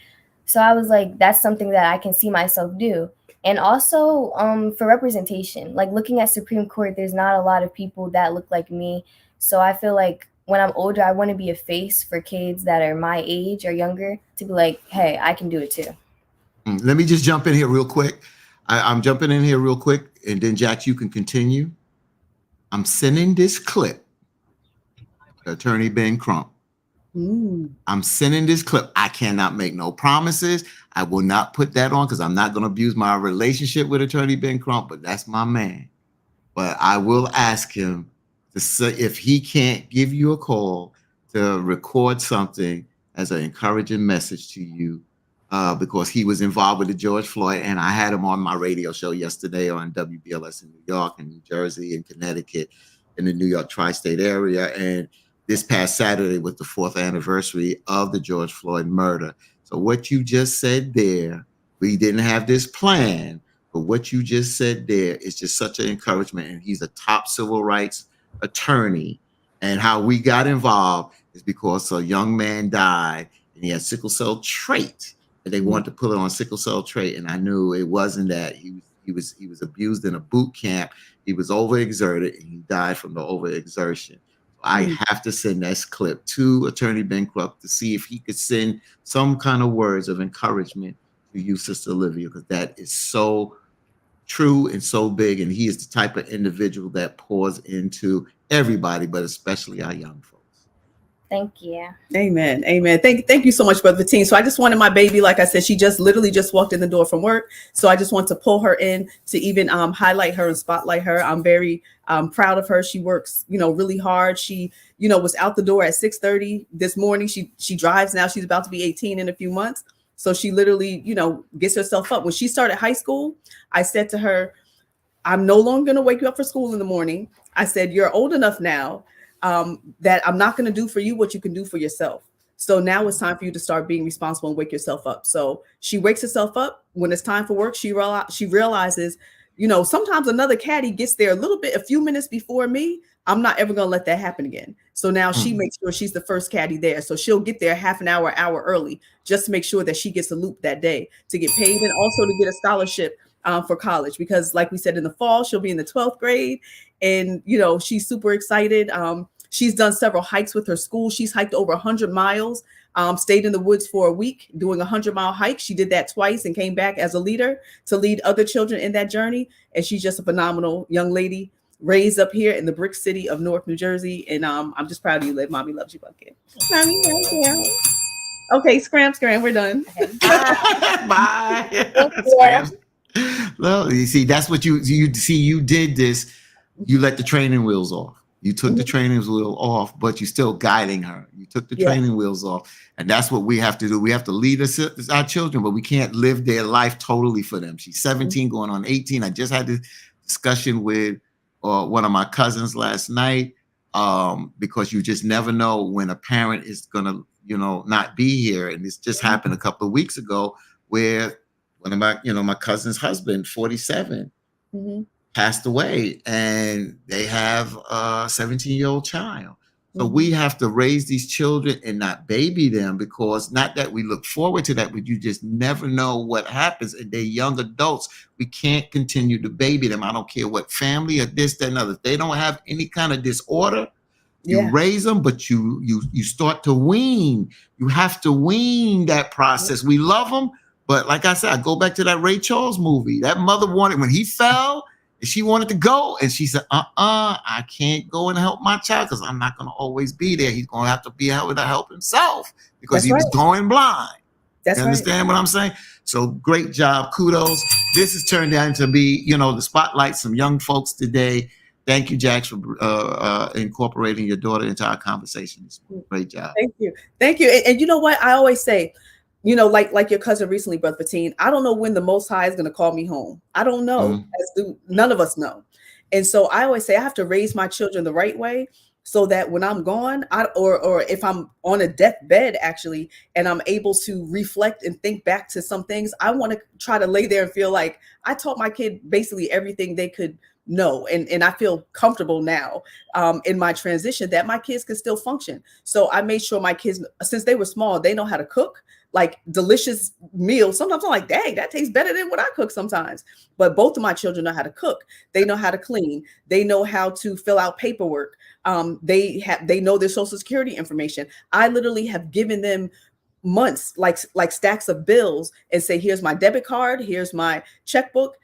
So I was like, that's something that I can see myself do. And also for representation, looking at Supreme Court, there's not a lot of people that look like me. So I feel when I'm older, I want to be a face for kids that are my age or younger to be hey, I can do it too. Let me just jump in here real quick. I'm jumping in here real quick, and then Jack, you can continue. I'm sending this clip to Attorney Ben Crump. I'm sending this clip. I cannot make no promises. I will not put that on because I'm not going to abuse my relationship with Attorney Ben Crump, but that's my man. But I will ask him to say if he can't give you a call to record something as an encouraging message to you. Because he was involved with the George Floyd, and I had him on my radio show yesterday on WBLS in New York and New Jersey and Connecticut in the New York tri-state area. And this past Saturday was the 4th anniversary of the George Floyd murder. So what you just said there, we didn't have this plan, But what you just said there is just such an encouragement. And he's a top civil rights attorney. And how we got involved is because a young man died and he had sickle cell trait. And they wanted to put it on sickle cell trait. And I knew it wasn't that. He was abused in a boot camp. He was overexerted and he died from the overexertion. I have to send this clip to Attorney Bancroft to see if he could send some kind of words of encouragement to you, Sister Olivia, because that is so true and so big. And he is the type of individual that pours into everybody, but especially our young folks. Thank you. Amen. Amen. Thank you so much, Brother Teen. So I just wanted my baby, like I said, she just literally just walked in the door from work. So I just want to pull her in to even highlight her and spotlight her. I'm very proud of her. She works, really hard. She, was out the door at 6:30 this morning. She drives now. She's about to be 18 in a few months. So she literally, gets herself up. When she started high school, I said to her, I'm no longer going to wake you up for school in the morning. I said, you're old enough now that I'm not going to do for you what you can do for yourself. So now it's time for you to start being responsible and wake yourself up. So she wakes herself up when it's time for work. She realizes, sometimes another caddy gets there a few minutes before me. I'm not ever going to let that happen again. So now she makes sure she's the first caddy there. So she'll get there half an hour early just to make sure that she gets a loop that day to get paid and also to get a scholarship for college, because like we said, in the fall, she'll be in the 12th grade and, she's super excited. She's done several hikes with her school. She's hiked over 100 miles, stayed in the woods for a week doing a 100-mile hike. She did that twice and came back as a leader to lead other children in that journey. And she's just a phenomenal young lady raised up here in the brick city of Newark, New Jersey. And I'm just proud of you, Liv. Mommy loves you, Bucket. Mommy loves you. Okay, scram, we're done. Bye. Yeah. Well, you see, that's what you did this. You let the training wheels off. You took the training wheel off, but you're still guiding her. You took the training wheels off. And that's what we have to do. We have to lead our children, but we can't live their life totally for them. She's 17 going on 18. I just had this discussion with one of my cousins last night because you just never know when a parent is going to, not be here. And this just happened a couple of weeks ago where one of my cousin's husband, 47, passed away, and they have a 17-year-old child. So we have to raise these children and not baby them, because not that we look forward to that, but you just never know what happens. And they're young adults. We can't continue to baby them. I don't care what family or this, that, and other. If they don't have any kind of disorder, you raise them, but you start to wean. You have to wean that process. We love them, but like I said, I go back to that Ray Charles movie. That mother wanted, when he fell, she wanted to go, and she said, I can't go and help my child because I'm not going to always be there. He's going to have to be able to help himself because he was going blind. You understand what I'm saying? So great job. Kudos. This has turned out to be, the spotlight, some young folks today. Thank you, Jax, for incorporating your daughter into our conversation. Great job. Thank you. And you know what? I always say, like your cousin recently, Brother Patine, I don't know when the Most High is going to call me home. I don't know. None of us know. And so I always say I have to raise my children the right way so that when I'm gone, or if I'm on a deathbed, actually, and I'm able to reflect and think back to some things, I want to try to lay there and feel like I taught my kid basically everything they could know. And I feel comfortable now in my transition that my kids can still function. So I made sure my kids, since they were small, they know how to cook. Like delicious meals. Sometimes I'm like, dang, that tastes better than what I cook sometimes. But both of my children know how to cook. They know how to clean. They know how to fill out paperwork. They know their social security information. I literally have given them months, like stacks of bills, and say, here's my debit card, here's my checkbook,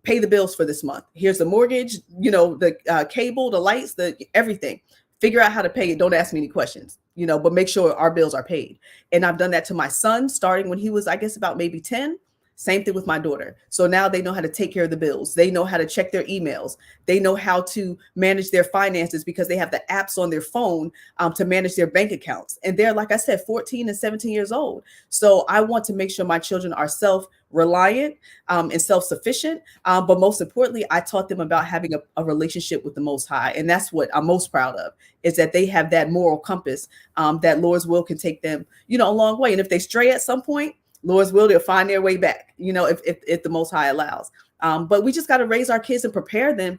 pay the bills for this month. Here's the mortgage, the cable, the lights, the everything. Figure out how to pay it. Don't ask me any questions, but make sure our bills are paid. And I've done that to my son starting when he was, I guess, about maybe 10. Same thing with my daughter. So now they know how to take care of the bills. They know how to check their emails. They know how to manage their finances because they have the apps on their phone to manage their bank accounts. And they're, like I said, 14 and 17 years old. So I want to make sure my children are self-reliant and self-sufficient. But most importantly, I taught them about having a relationship with the Most High. And that's what I'm most proud of, is that they have that moral compass that Lord's will can take them, a long way. And if they stray at some point, Lord's will, they'll find their way back, if the Most High allows. But we just got to raise our kids and prepare them,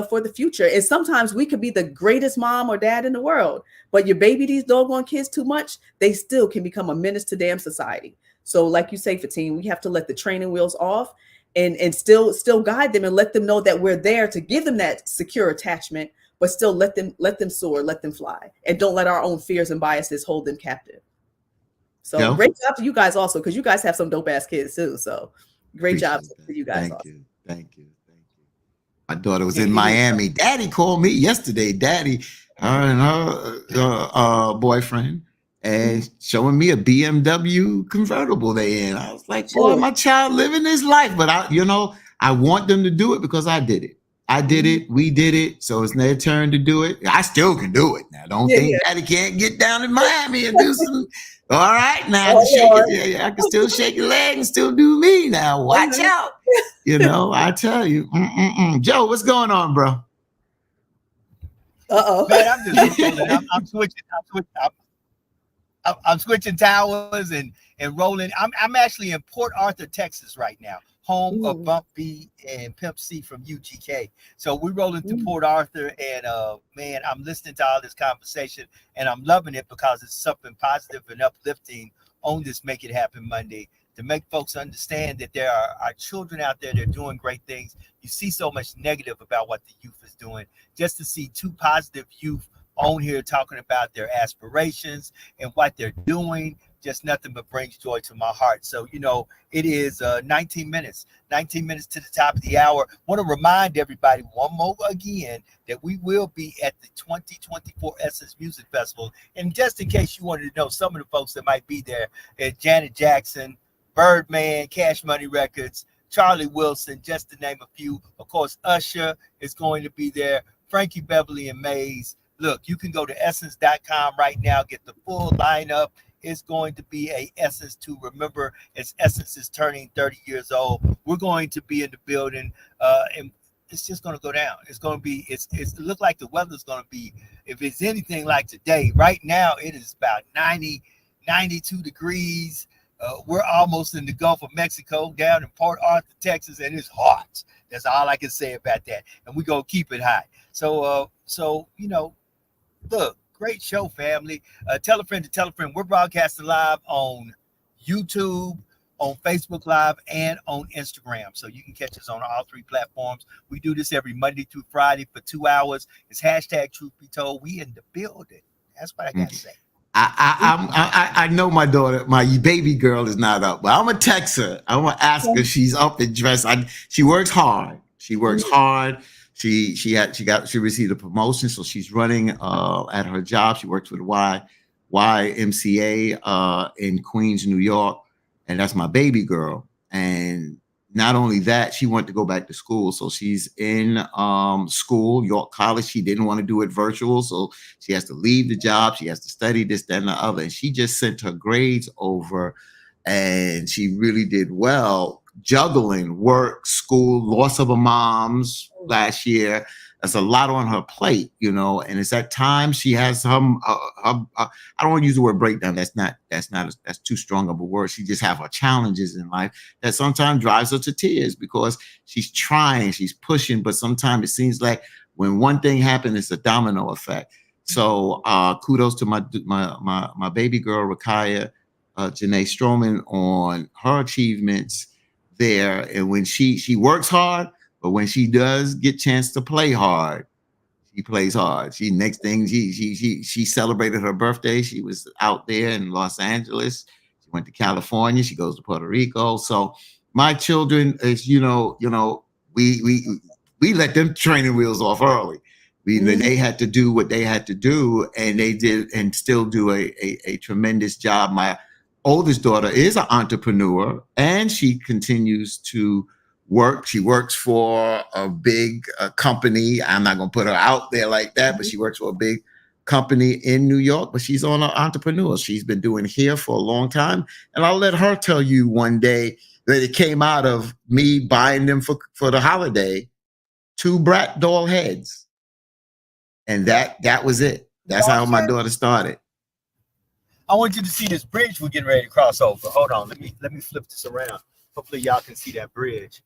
for the future. And sometimes we could be the greatest mom or dad in the world, but you baby these doggone kids too much, they still can become a menace to damn society. So like you say, Fatine, we have to let the training wheels off and still guide them and let them know that we're there to give them that secure attachment, but still let them soar, let them fly, and don't let our own fears and biases hold them captive. So great job to you guys also, because you guys have some dope ass kids too. So great job to you guys. Thank you. My daughter was in Miami. Daddy called me yesterday. Daddy, her and her boyfriend, and showing me a BMW convertible they in. I was like, boy, my child living his life. But I want them to do it because I did it. We did it. So it's their turn to do it. I still can do it. Now, don't think Daddy can't get down in Miami and do some. All right, now I can still shake your leg and still do me now. Watch out. I tell you. Joe, what's going on, bro? Man, I'm just rolling. I'm switching towers and rolling. I'm actually in Port Arthur, Texas right now, home of Bump B and Pimp C from UGK. So we're rolling through Port Arthur, and man, I'm listening to all this conversation, and I'm loving it because it's something positive and uplifting on this Make It Happen Monday to make folks understand that there are children out there that are doing great things. You see so much negative about what the youth is doing. Just to see two positive youth on here talking about their aspirations and what they're doing, just nothing but brings joy to my heart. So, it is 19 minutes to the top of the hour. Want to remind everybody one more again that we will be at the 2024 Essence Music Festival. And just in case you wanted to know, some of the folks that might be there, Janet Jackson, Birdman, Cash Money Records, Charlie Wilson, just to name a few. Of course, Usher is going to be there, Frankie Beverly and Maze. Look, you can go to essence.com right now, get the full lineup. It's going to be a Essence to remember, as Essence is turning 30 years old. We're going to be in the building, and it's just going to go down. It's going to be, it look like the weather's going to be, if it's anything like today, right now it is about 90, 92 degrees. We're almost in the Gulf of Mexico, down in Port Arthur, Texas, and it's hot. That's all I can say about that. And we're going to keep it high. So, look, great show, family. Tell a friend to tell a friend. We're broadcasting live on YouTube, on Facebook Live, and on Instagram. So you can catch us on all three platforms. We do this every Monday through Friday for 2 hours. It's hashtag Truth Be Told. We in the building. That's what I got to say. I know my daughter, my baby girl is not up, but I'm gonna text her. I'm gonna ask her if she's up and dressed. She works hard. She received a promotion, so she's running at her job. She works with YMCA in Queens, New York, and that's my baby girl. And not only that, she wanted to go back to school. So she's in school, York College. She didn't want to do it virtual. So she has to leave the job. She has to study this, that, and the other. And she just sent her grades over, and she really did well, juggling work, school, loss of her mom's last year. That's a lot on her plate, and it's at times she has some, I don't want to use the word breakdown. That's too strong of a word. She just have her challenges in life that sometimes drives her to tears because she's trying, she's pushing, but sometimes it seems like when one thing happens, it's a domino effect. So kudos to my baby girl, Rakaya, Janae Stroman, on her achievements there. And when she works hard, but when she does get chance to play hard, she plays hard. She celebrated her birthday. She was out there in Los Angeles. She went to California. She goes to Puerto Rico. So my children, is we let them training wheels off early. They had to do what they had to do, and they did, and still do a tremendous job. My oldest daughter is an entrepreneur, and she continues to work. She works for a big company. I'm not going to put her out there like that, but she works for a big company in New York, but she's an entrepreneur. She's been doing hair for a long time. And I'll let her tell you one day that it came out of me buying them for the holiday 2 brat doll heads. And that was it. That's how my daughter started. I want you to see this bridge we're getting ready to cross over. Hold on. Let me flip this around. Hopefully y'all can see that bridge.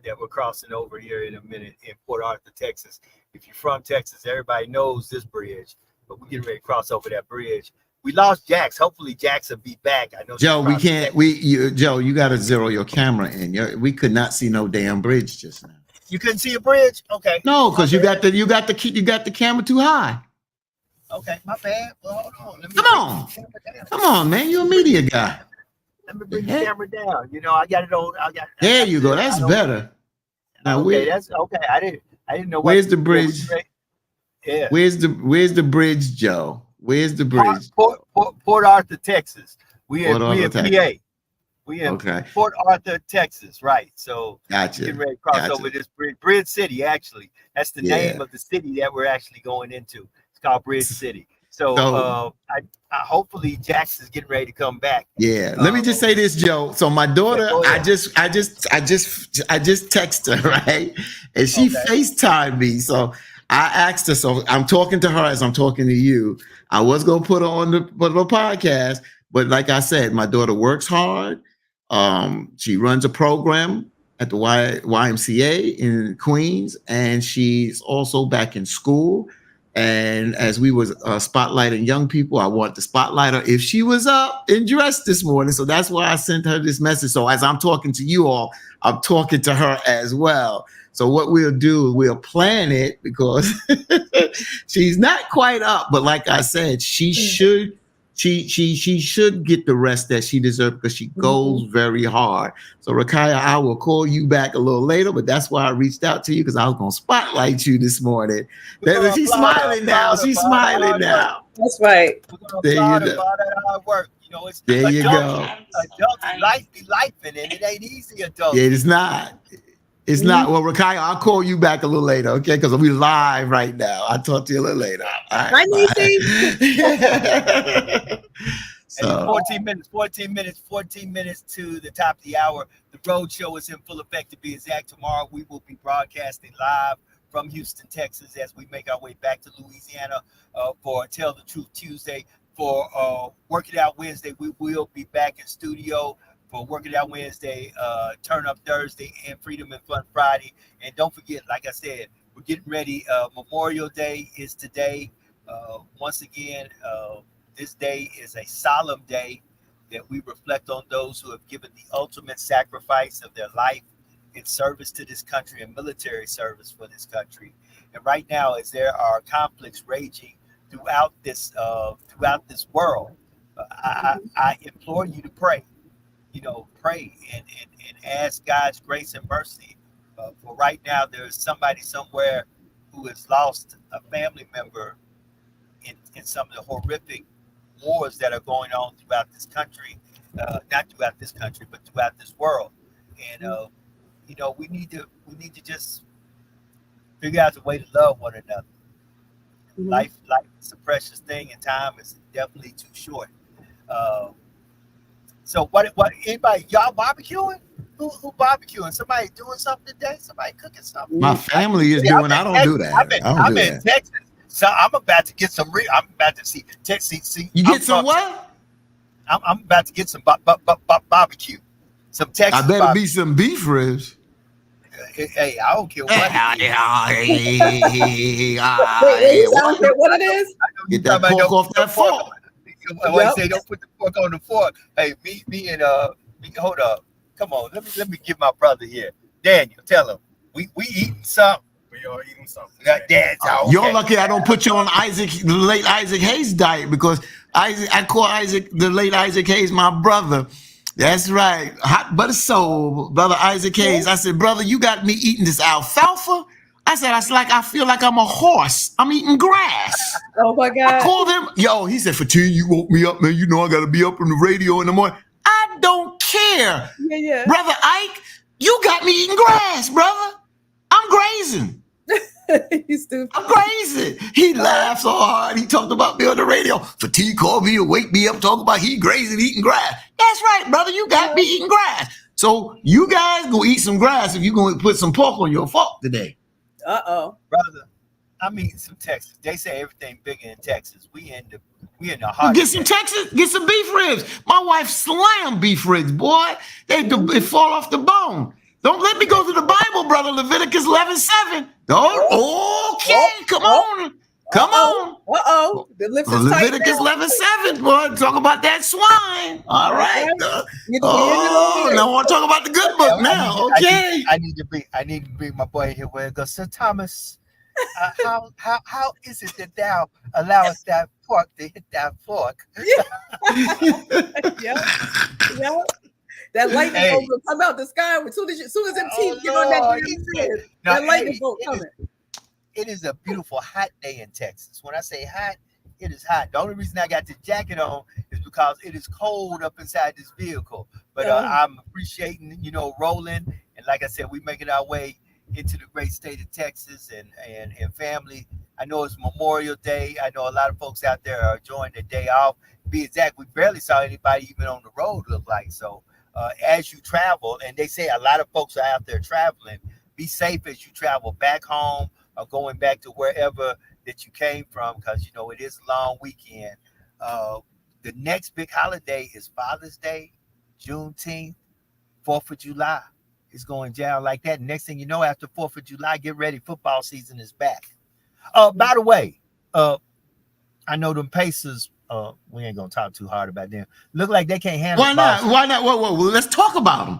that we're crossing over here in a minute in Port Arthur, Texas. If you're from Texas, everybody knows this bridge, but we're getting ready to cross over that bridge. We lost Jax. Hopefully Jax will be back. I know Joe, we can't. Joe, you got to zero your camera in. We could not see no damn bridge just now. You couldn't see a bridge? Okay. No, because you got the camera too high. Okay, my bad. Well, hold on. Come on, man. You're a media guy. Let me bring the camera down. You know, I got it on. There you go. That's better. Now, okay, that's okay. I didn't know. Where's the bridge? Yeah. Where's the bridge, Joe? Where's the bridge? Port Arthur, Texas. We in PA. We in okay. Port Arthur, Texas. Right. So gotcha. Getting ready to cross over this bridge. Bridge City, actually. That's the name of the city that we're actually going into. It's called Bridge City. So I hopefully Jax is getting ready to come back. Yeah. Let me just say this, Joe. So my daughter, I just texted her, right? And she FaceTimed me. So I asked her, so I'm talking to her as I'm talking to you. I was gonna put her on the podcast, but like I said, my daughter works hard. She runs a program at the YMCA in Queens, and she's also back in school. And as we was spotlighting young people, I wanted to spotlight her if she was up and dressed this morning. So that's why I sent her this message. So as I'm talking to you all, I'm talking to her as well. So what we'll do, we'll plan it because she's not quite up, but like I said, she should get the rest that she deserves because she goes very hard. So Rakaya, I will call you back a little later, but that's why I reached out to you because I was gonna spotlight you this morning. She's smiling now. She's smiling now. That's right. There you go. You know, it's there you go. Adults life be life, and it ain't easy. Adults. Yeah, it's not. It's not. Well, Rakaya, I'll call you back a little later, okay? Because we live right now. I'll talk to you a little later. All right, so 14 minutes to the top of the hour. The road show is in full effect, to be exact. Tomorrow we will be broadcasting live from Houston, Texas, as we make our way back to Louisiana for Tell the Truth Tuesday. For Work It Out Wednesday, we will be back in studio for Work It Out Wednesday, Turn Up Thursday, and Freedom and Fun Friday. And don't forget, like I said, we're getting ready. Memorial Day is today. Once again, this day is a solemn day that we reflect on those who have given the ultimate sacrifice of their life in service to this country and military service for this country. And right now, as there are conflicts raging throughout this world, I implore you to pray. You know, pray and ask God's grace and mercy. For right now, there is somebody somewhere who has lost a family member in some of the horrific wars that are going on throughout this country, not throughout this country, but throughout this world. And you know, we need to just figure out a way to love one another. Life is a precious thing, and time is definitely too short. So what anybody, y'all barbecuing? Who barbecuing? Somebody doing something today? Somebody cooking something? My family is doing. I don't do that. I'm in Texas, so I'm about to get some. I'm about to see Texas. You get some what? I'm about to get some barbecue. Some Texas. I better be some beef ribs. Hey, I don't care what. What it is? Get that pork off that fork. When I say don't put the fork on the fork, hey, me and hold up, come on, let me get my brother here, Daniel. Tell him we eating something. We are eating something. Okay. You're lucky I don't put you on the late Isaac Hayes diet because I call the late Isaac Hayes my brother. That's right, hot butter soul, brother Isaac Hayes. I said, brother, you got me eating this alfalfa. I feel like I'm a horse. I'm eating grass. Oh my God. I called him. Yo, he said, Fatih, you woke me up, man. You know I got to be up on the radio in the morning. I don't care. Yeah. Brother Ike, you got me eating grass, brother. I'm grazing. You stupid. I'm grazing. He laughed so hard. He talked about me on the radio. Fatih called me and wake me up talking about he grazing, eating grass. That's right, brother. You got me eating grass. So you guys go eat some grass if you're going to put some pork on your fork today. Uh-oh. Brother, I'm eating some Texas. They say everything bigger in Texas. We in the heart. Get some Texas, get some beef ribs. My wife slammed beef ribs, boy. They fall off the bone. Don't let me go to the Bible, brother. Leviticus 11:7. Oh, okay, come on. Come on. Uh-oh. The lips is tight Leviticus now. 11:7, boy. Talk about that swine. All right. Oh, now I want to talk about the good book now. Okay. I need to bring my boy here where it goes. Sir Thomas, how is it that thou allowest that fork to hit that fork? Yeah. That lightning bolt will come out the sky as soon as them teeth get on that damn head. That lightning bolt coming. It is a beautiful hot day in Texas. When I say hot, it is hot. The only reason I got this jacket on is because it is cold up inside this vehicle. But I'm appreciating, rolling. And like I said, we're making our way into the great state of Texas and family. I know it's Memorial Day. I know a lot of folks out there are enjoying the day off. To be exact, we barely saw anybody even on the road, look like. So as you travel, and they say a lot of folks are out there traveling, be safe as you travel back home or going back to wherever that you came from, because it is a long weekend. The next big holiday is Father's Day, Juneteenth, 4th of July. It's going down like that. Next thing you know, after 4th of July, get ready. Football season is back. By the way, I know them Pacers, we ain't going to talk too hard about them. Look like they can't handle Why not? Why not? Well, let's talk about them.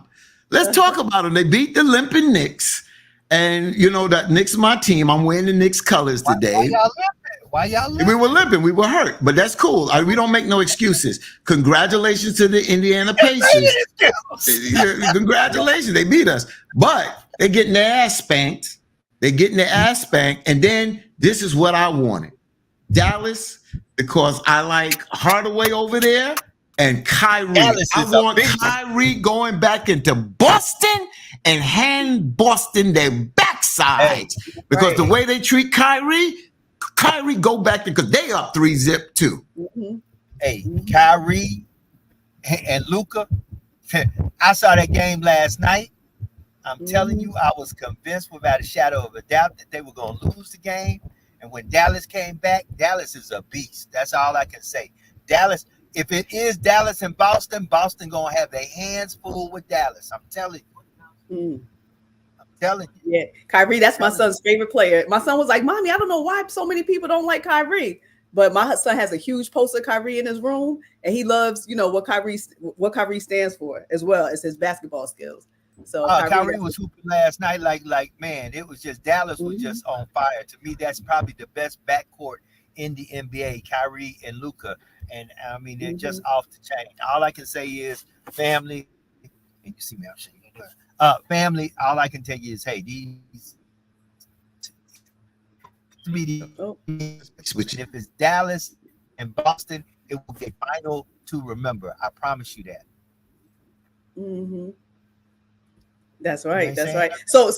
Let's talk about them. They beat the limping Knicks. And that Knicks is my team. I'm wearing the Knicks colors today. Why y'all limping? We were limping. We were hurt, but that's cool. We don't make no excuses. Congratulations to the Indiana Pacers. Congratulations. They beat us. But they're getting their ass spanked. And then this is what I wanted. Dallas, because I like Hardaway over there and Kyrie. I want Kyrie going back into Boston and hand Boston their backside. Because the way they treat Kyrie go back because they up 3-0 too. Mm-hmm. Hey, Kyrie and Luka, I saw that game last night. I'm telling you, I was convinced without a shadow of a doubt that they were going to lose the game. And when Dallas came back, Dallas is a beast. That's all I can say. Dallas, if it is Dallas and Boston, Boston going to have their hands full with Dallas. I'm telling you. I'm telling you. Yeah, Kyrie, that's my son's favorite player. My son was like, Mommy, I don't know why so many people don't like Kyrie. But my son has a huge poster of Kyrie in his room, and he loves, what Kyrie stands for, as well as his basketball skills. So Kyrie was hooping last night, like man, it was just Dallas was just on fire. To me, that's probably the best backcourt in the NBA, Kyrie and Luka. And I mean, they're just off the chain. All I can say is, family. And you see me, I'm shaking. Family. All I can tell you is, hey, these. If it's Dallas and Boston, it will be a final to remember. I promise you that. Mm-hmm. That's right. That's right. So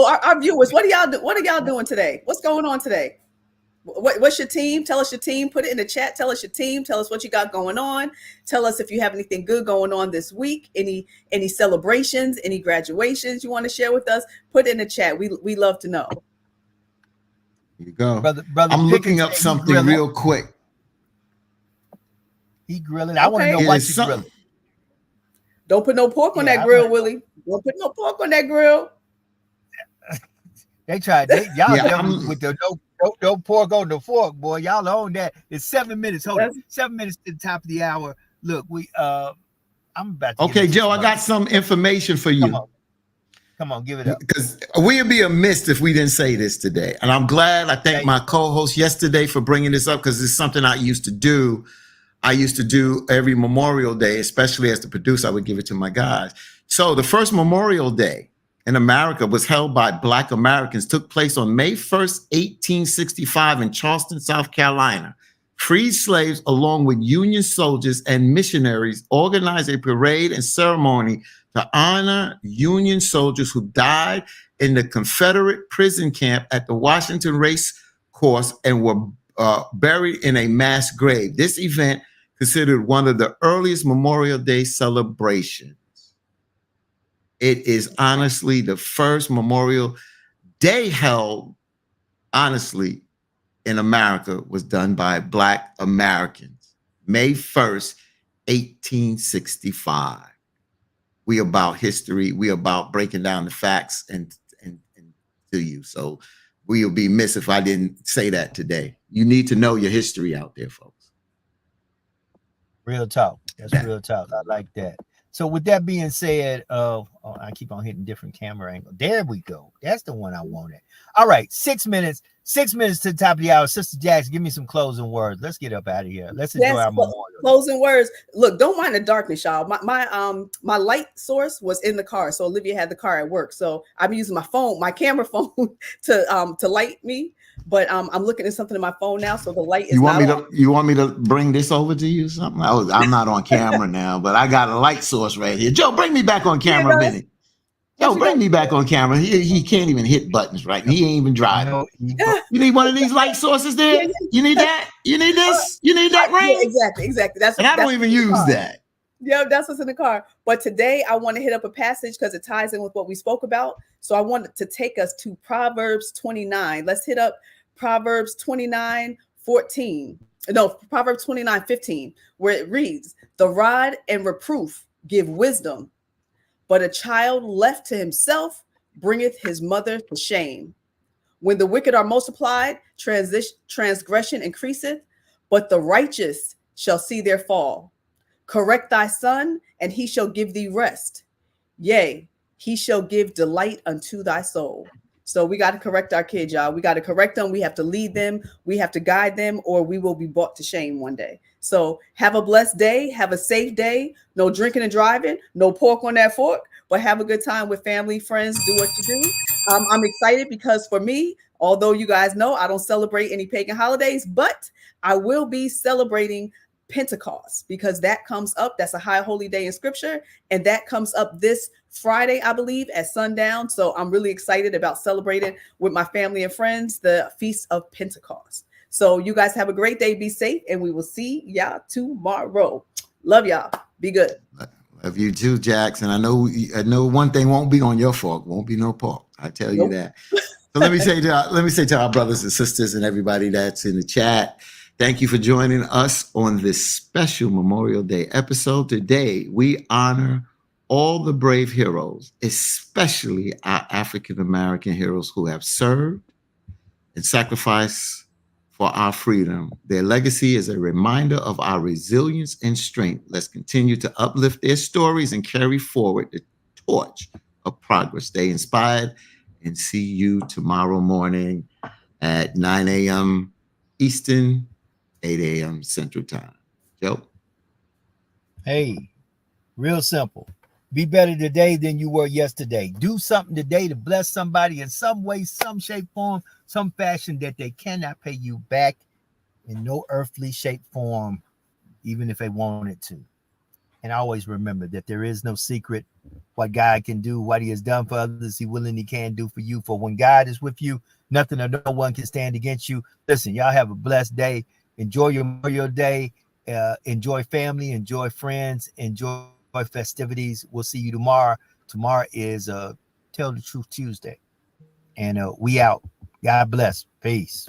our viewers, what are y'all doing today? What's going on today? What's your team? Tell us your team. Put it in the chat. Tell us your team. Tell us what you got going on. Tell us if you have anything good going on this week. Any celebrations? Any graduations you want to share with us? Put it in the chat. We love to know. Here you go, brother. I'm looking up something real quick. He grilling. I want to know why he's grilling. Don't put no pork on that grill, Willie. Don't put no pork on that grill. They tried. Y'all with the no pork on the fork, boy. Y'all own that. It's 7 minutes. Hold on. 7 minutes to the top of the hour. Look, I'm about to. Okay, Joe, I got some information for you. Come on, give it up. Because we'd be amiss if we didn't say this today. And I'm glad. I thank my co-host yesterday for bringing this up because it's something I used to do. I used to do every Memorial Day, especially as the producer, I would give it to my guys. So the first Memorial Day in America was held by Black Americans, took place on May 1st, 1865 in Charleston, South Carolina. Freed slaves, along with Union soldiers and missionaries, organized a parade and ceremony to honor Union soldiers who died in the Confederate prison camp at the Washington Race Course and were buried in a mass grave. This event considered one of the earliest Memorial Day celebrations. It is honestly the first Memorial Day held, honestly, in America was done by Black Americans. May 1st, 1865. We about history. We about breaking down the facts and to you. So we'll be missed if I didn't say that today. You need to know your history out there, folks. Real talk. That's real talk. I like that. So with that being said, I keep on hitting different camera angle. There we go. That's the one I wanted. All right, 6 minutes. 6 minutes to the top of the hour. Sister Jackson, give me some closing words. Let's get up out of here. Let's enjoy our memorial. Closing words. Look, don't mind the darkness, y'all. My light source was in the car, so Olivia had the car at work. So I'm using my phone, my camera phone, to light me. But I'm looking at something in my phone now, so the light is. You want me to bring this over to you? Something? I'm not on camera now, but I got a light source right here. Joe, bring me back on camera a minute. Yo, bring me back on camera. He can't even hit buttons, right? He ain't even driving. You need one of these light sources there? You need that? You need this? You need that, right? Yeah, exactly. And I don't even use that. Yeah, that's what's in the car. But today I want to hit up a passage because it ties in with what we spoke about. So I wanted to take us to Proverbs 29. Let's hit up Proverbs 29:14. No, Proverbs 29:15, where it reads, "The rod and reproof give wisdom, but a child left to himself bringeth his mother to shame. When the wicked are multiplied, transgression increaseth, but the righteous shall see their fall. Correct thy son, and he shall give thee rest. Yea, he shall give delight unto thy soul." So we got to correct our kids, y'all. We got to correct them. We have to lead them. We have to guide them, or we will be brought to shame one day. So have a blessed day. Have a safe day. No drinking and driving. No pork on that fork. But have a good time with family, friends. Do what you do. I'm excited because for me, although you guys know I don't celebrate any pagan holidays, but I will be celebrating Pentecost because that comes up. That's a high holy day in scripture. And that comes up this Friday, I believe, at sundown. So I'm really excited about celebrating with my family and friends the Feast of Pentecost. So you guys have a great day. Be safe. And we will see y'all tomorrow. Love y'all. Be good. Love you too, Jackson. I know one thing won't be on your fork. Won't be no pork. I tell you that. So let me say to our brothers and sisters and everybody that's in the chat, thank you for joining us on this special Memorial Day episode. Today, we honor all the brave heroes, especially our African-American heroes who have served and sacrificed for our freedom. Their legacy is a reminder of our resilience and strength. Let's continue to uplift their stories and carry forward the torch of progress. Stay inspired and see you tomorrow morning at 9 a.m. Eastern, 8 a.m. Central Time. Joe? Hey, real simple. Be better today than you were yesterday. Do something today to bless somebody in some way, some shape, form, some fashion that they cannot pay you back in no earthly shape, form, even if they wanted to. And always remember that there is no secret what God can do, what he has done for others, he willingly can do for you. For when God is with you, nothing or no one can stand against you. Listen, y'all have a blessed day. Enjoy your day. Enjoy family. Enjoy friends. Enjoy festivities. We'll see you tomorrow. Tomorrow is Tell the Truth Tuesday. And we out. God bless. Peace.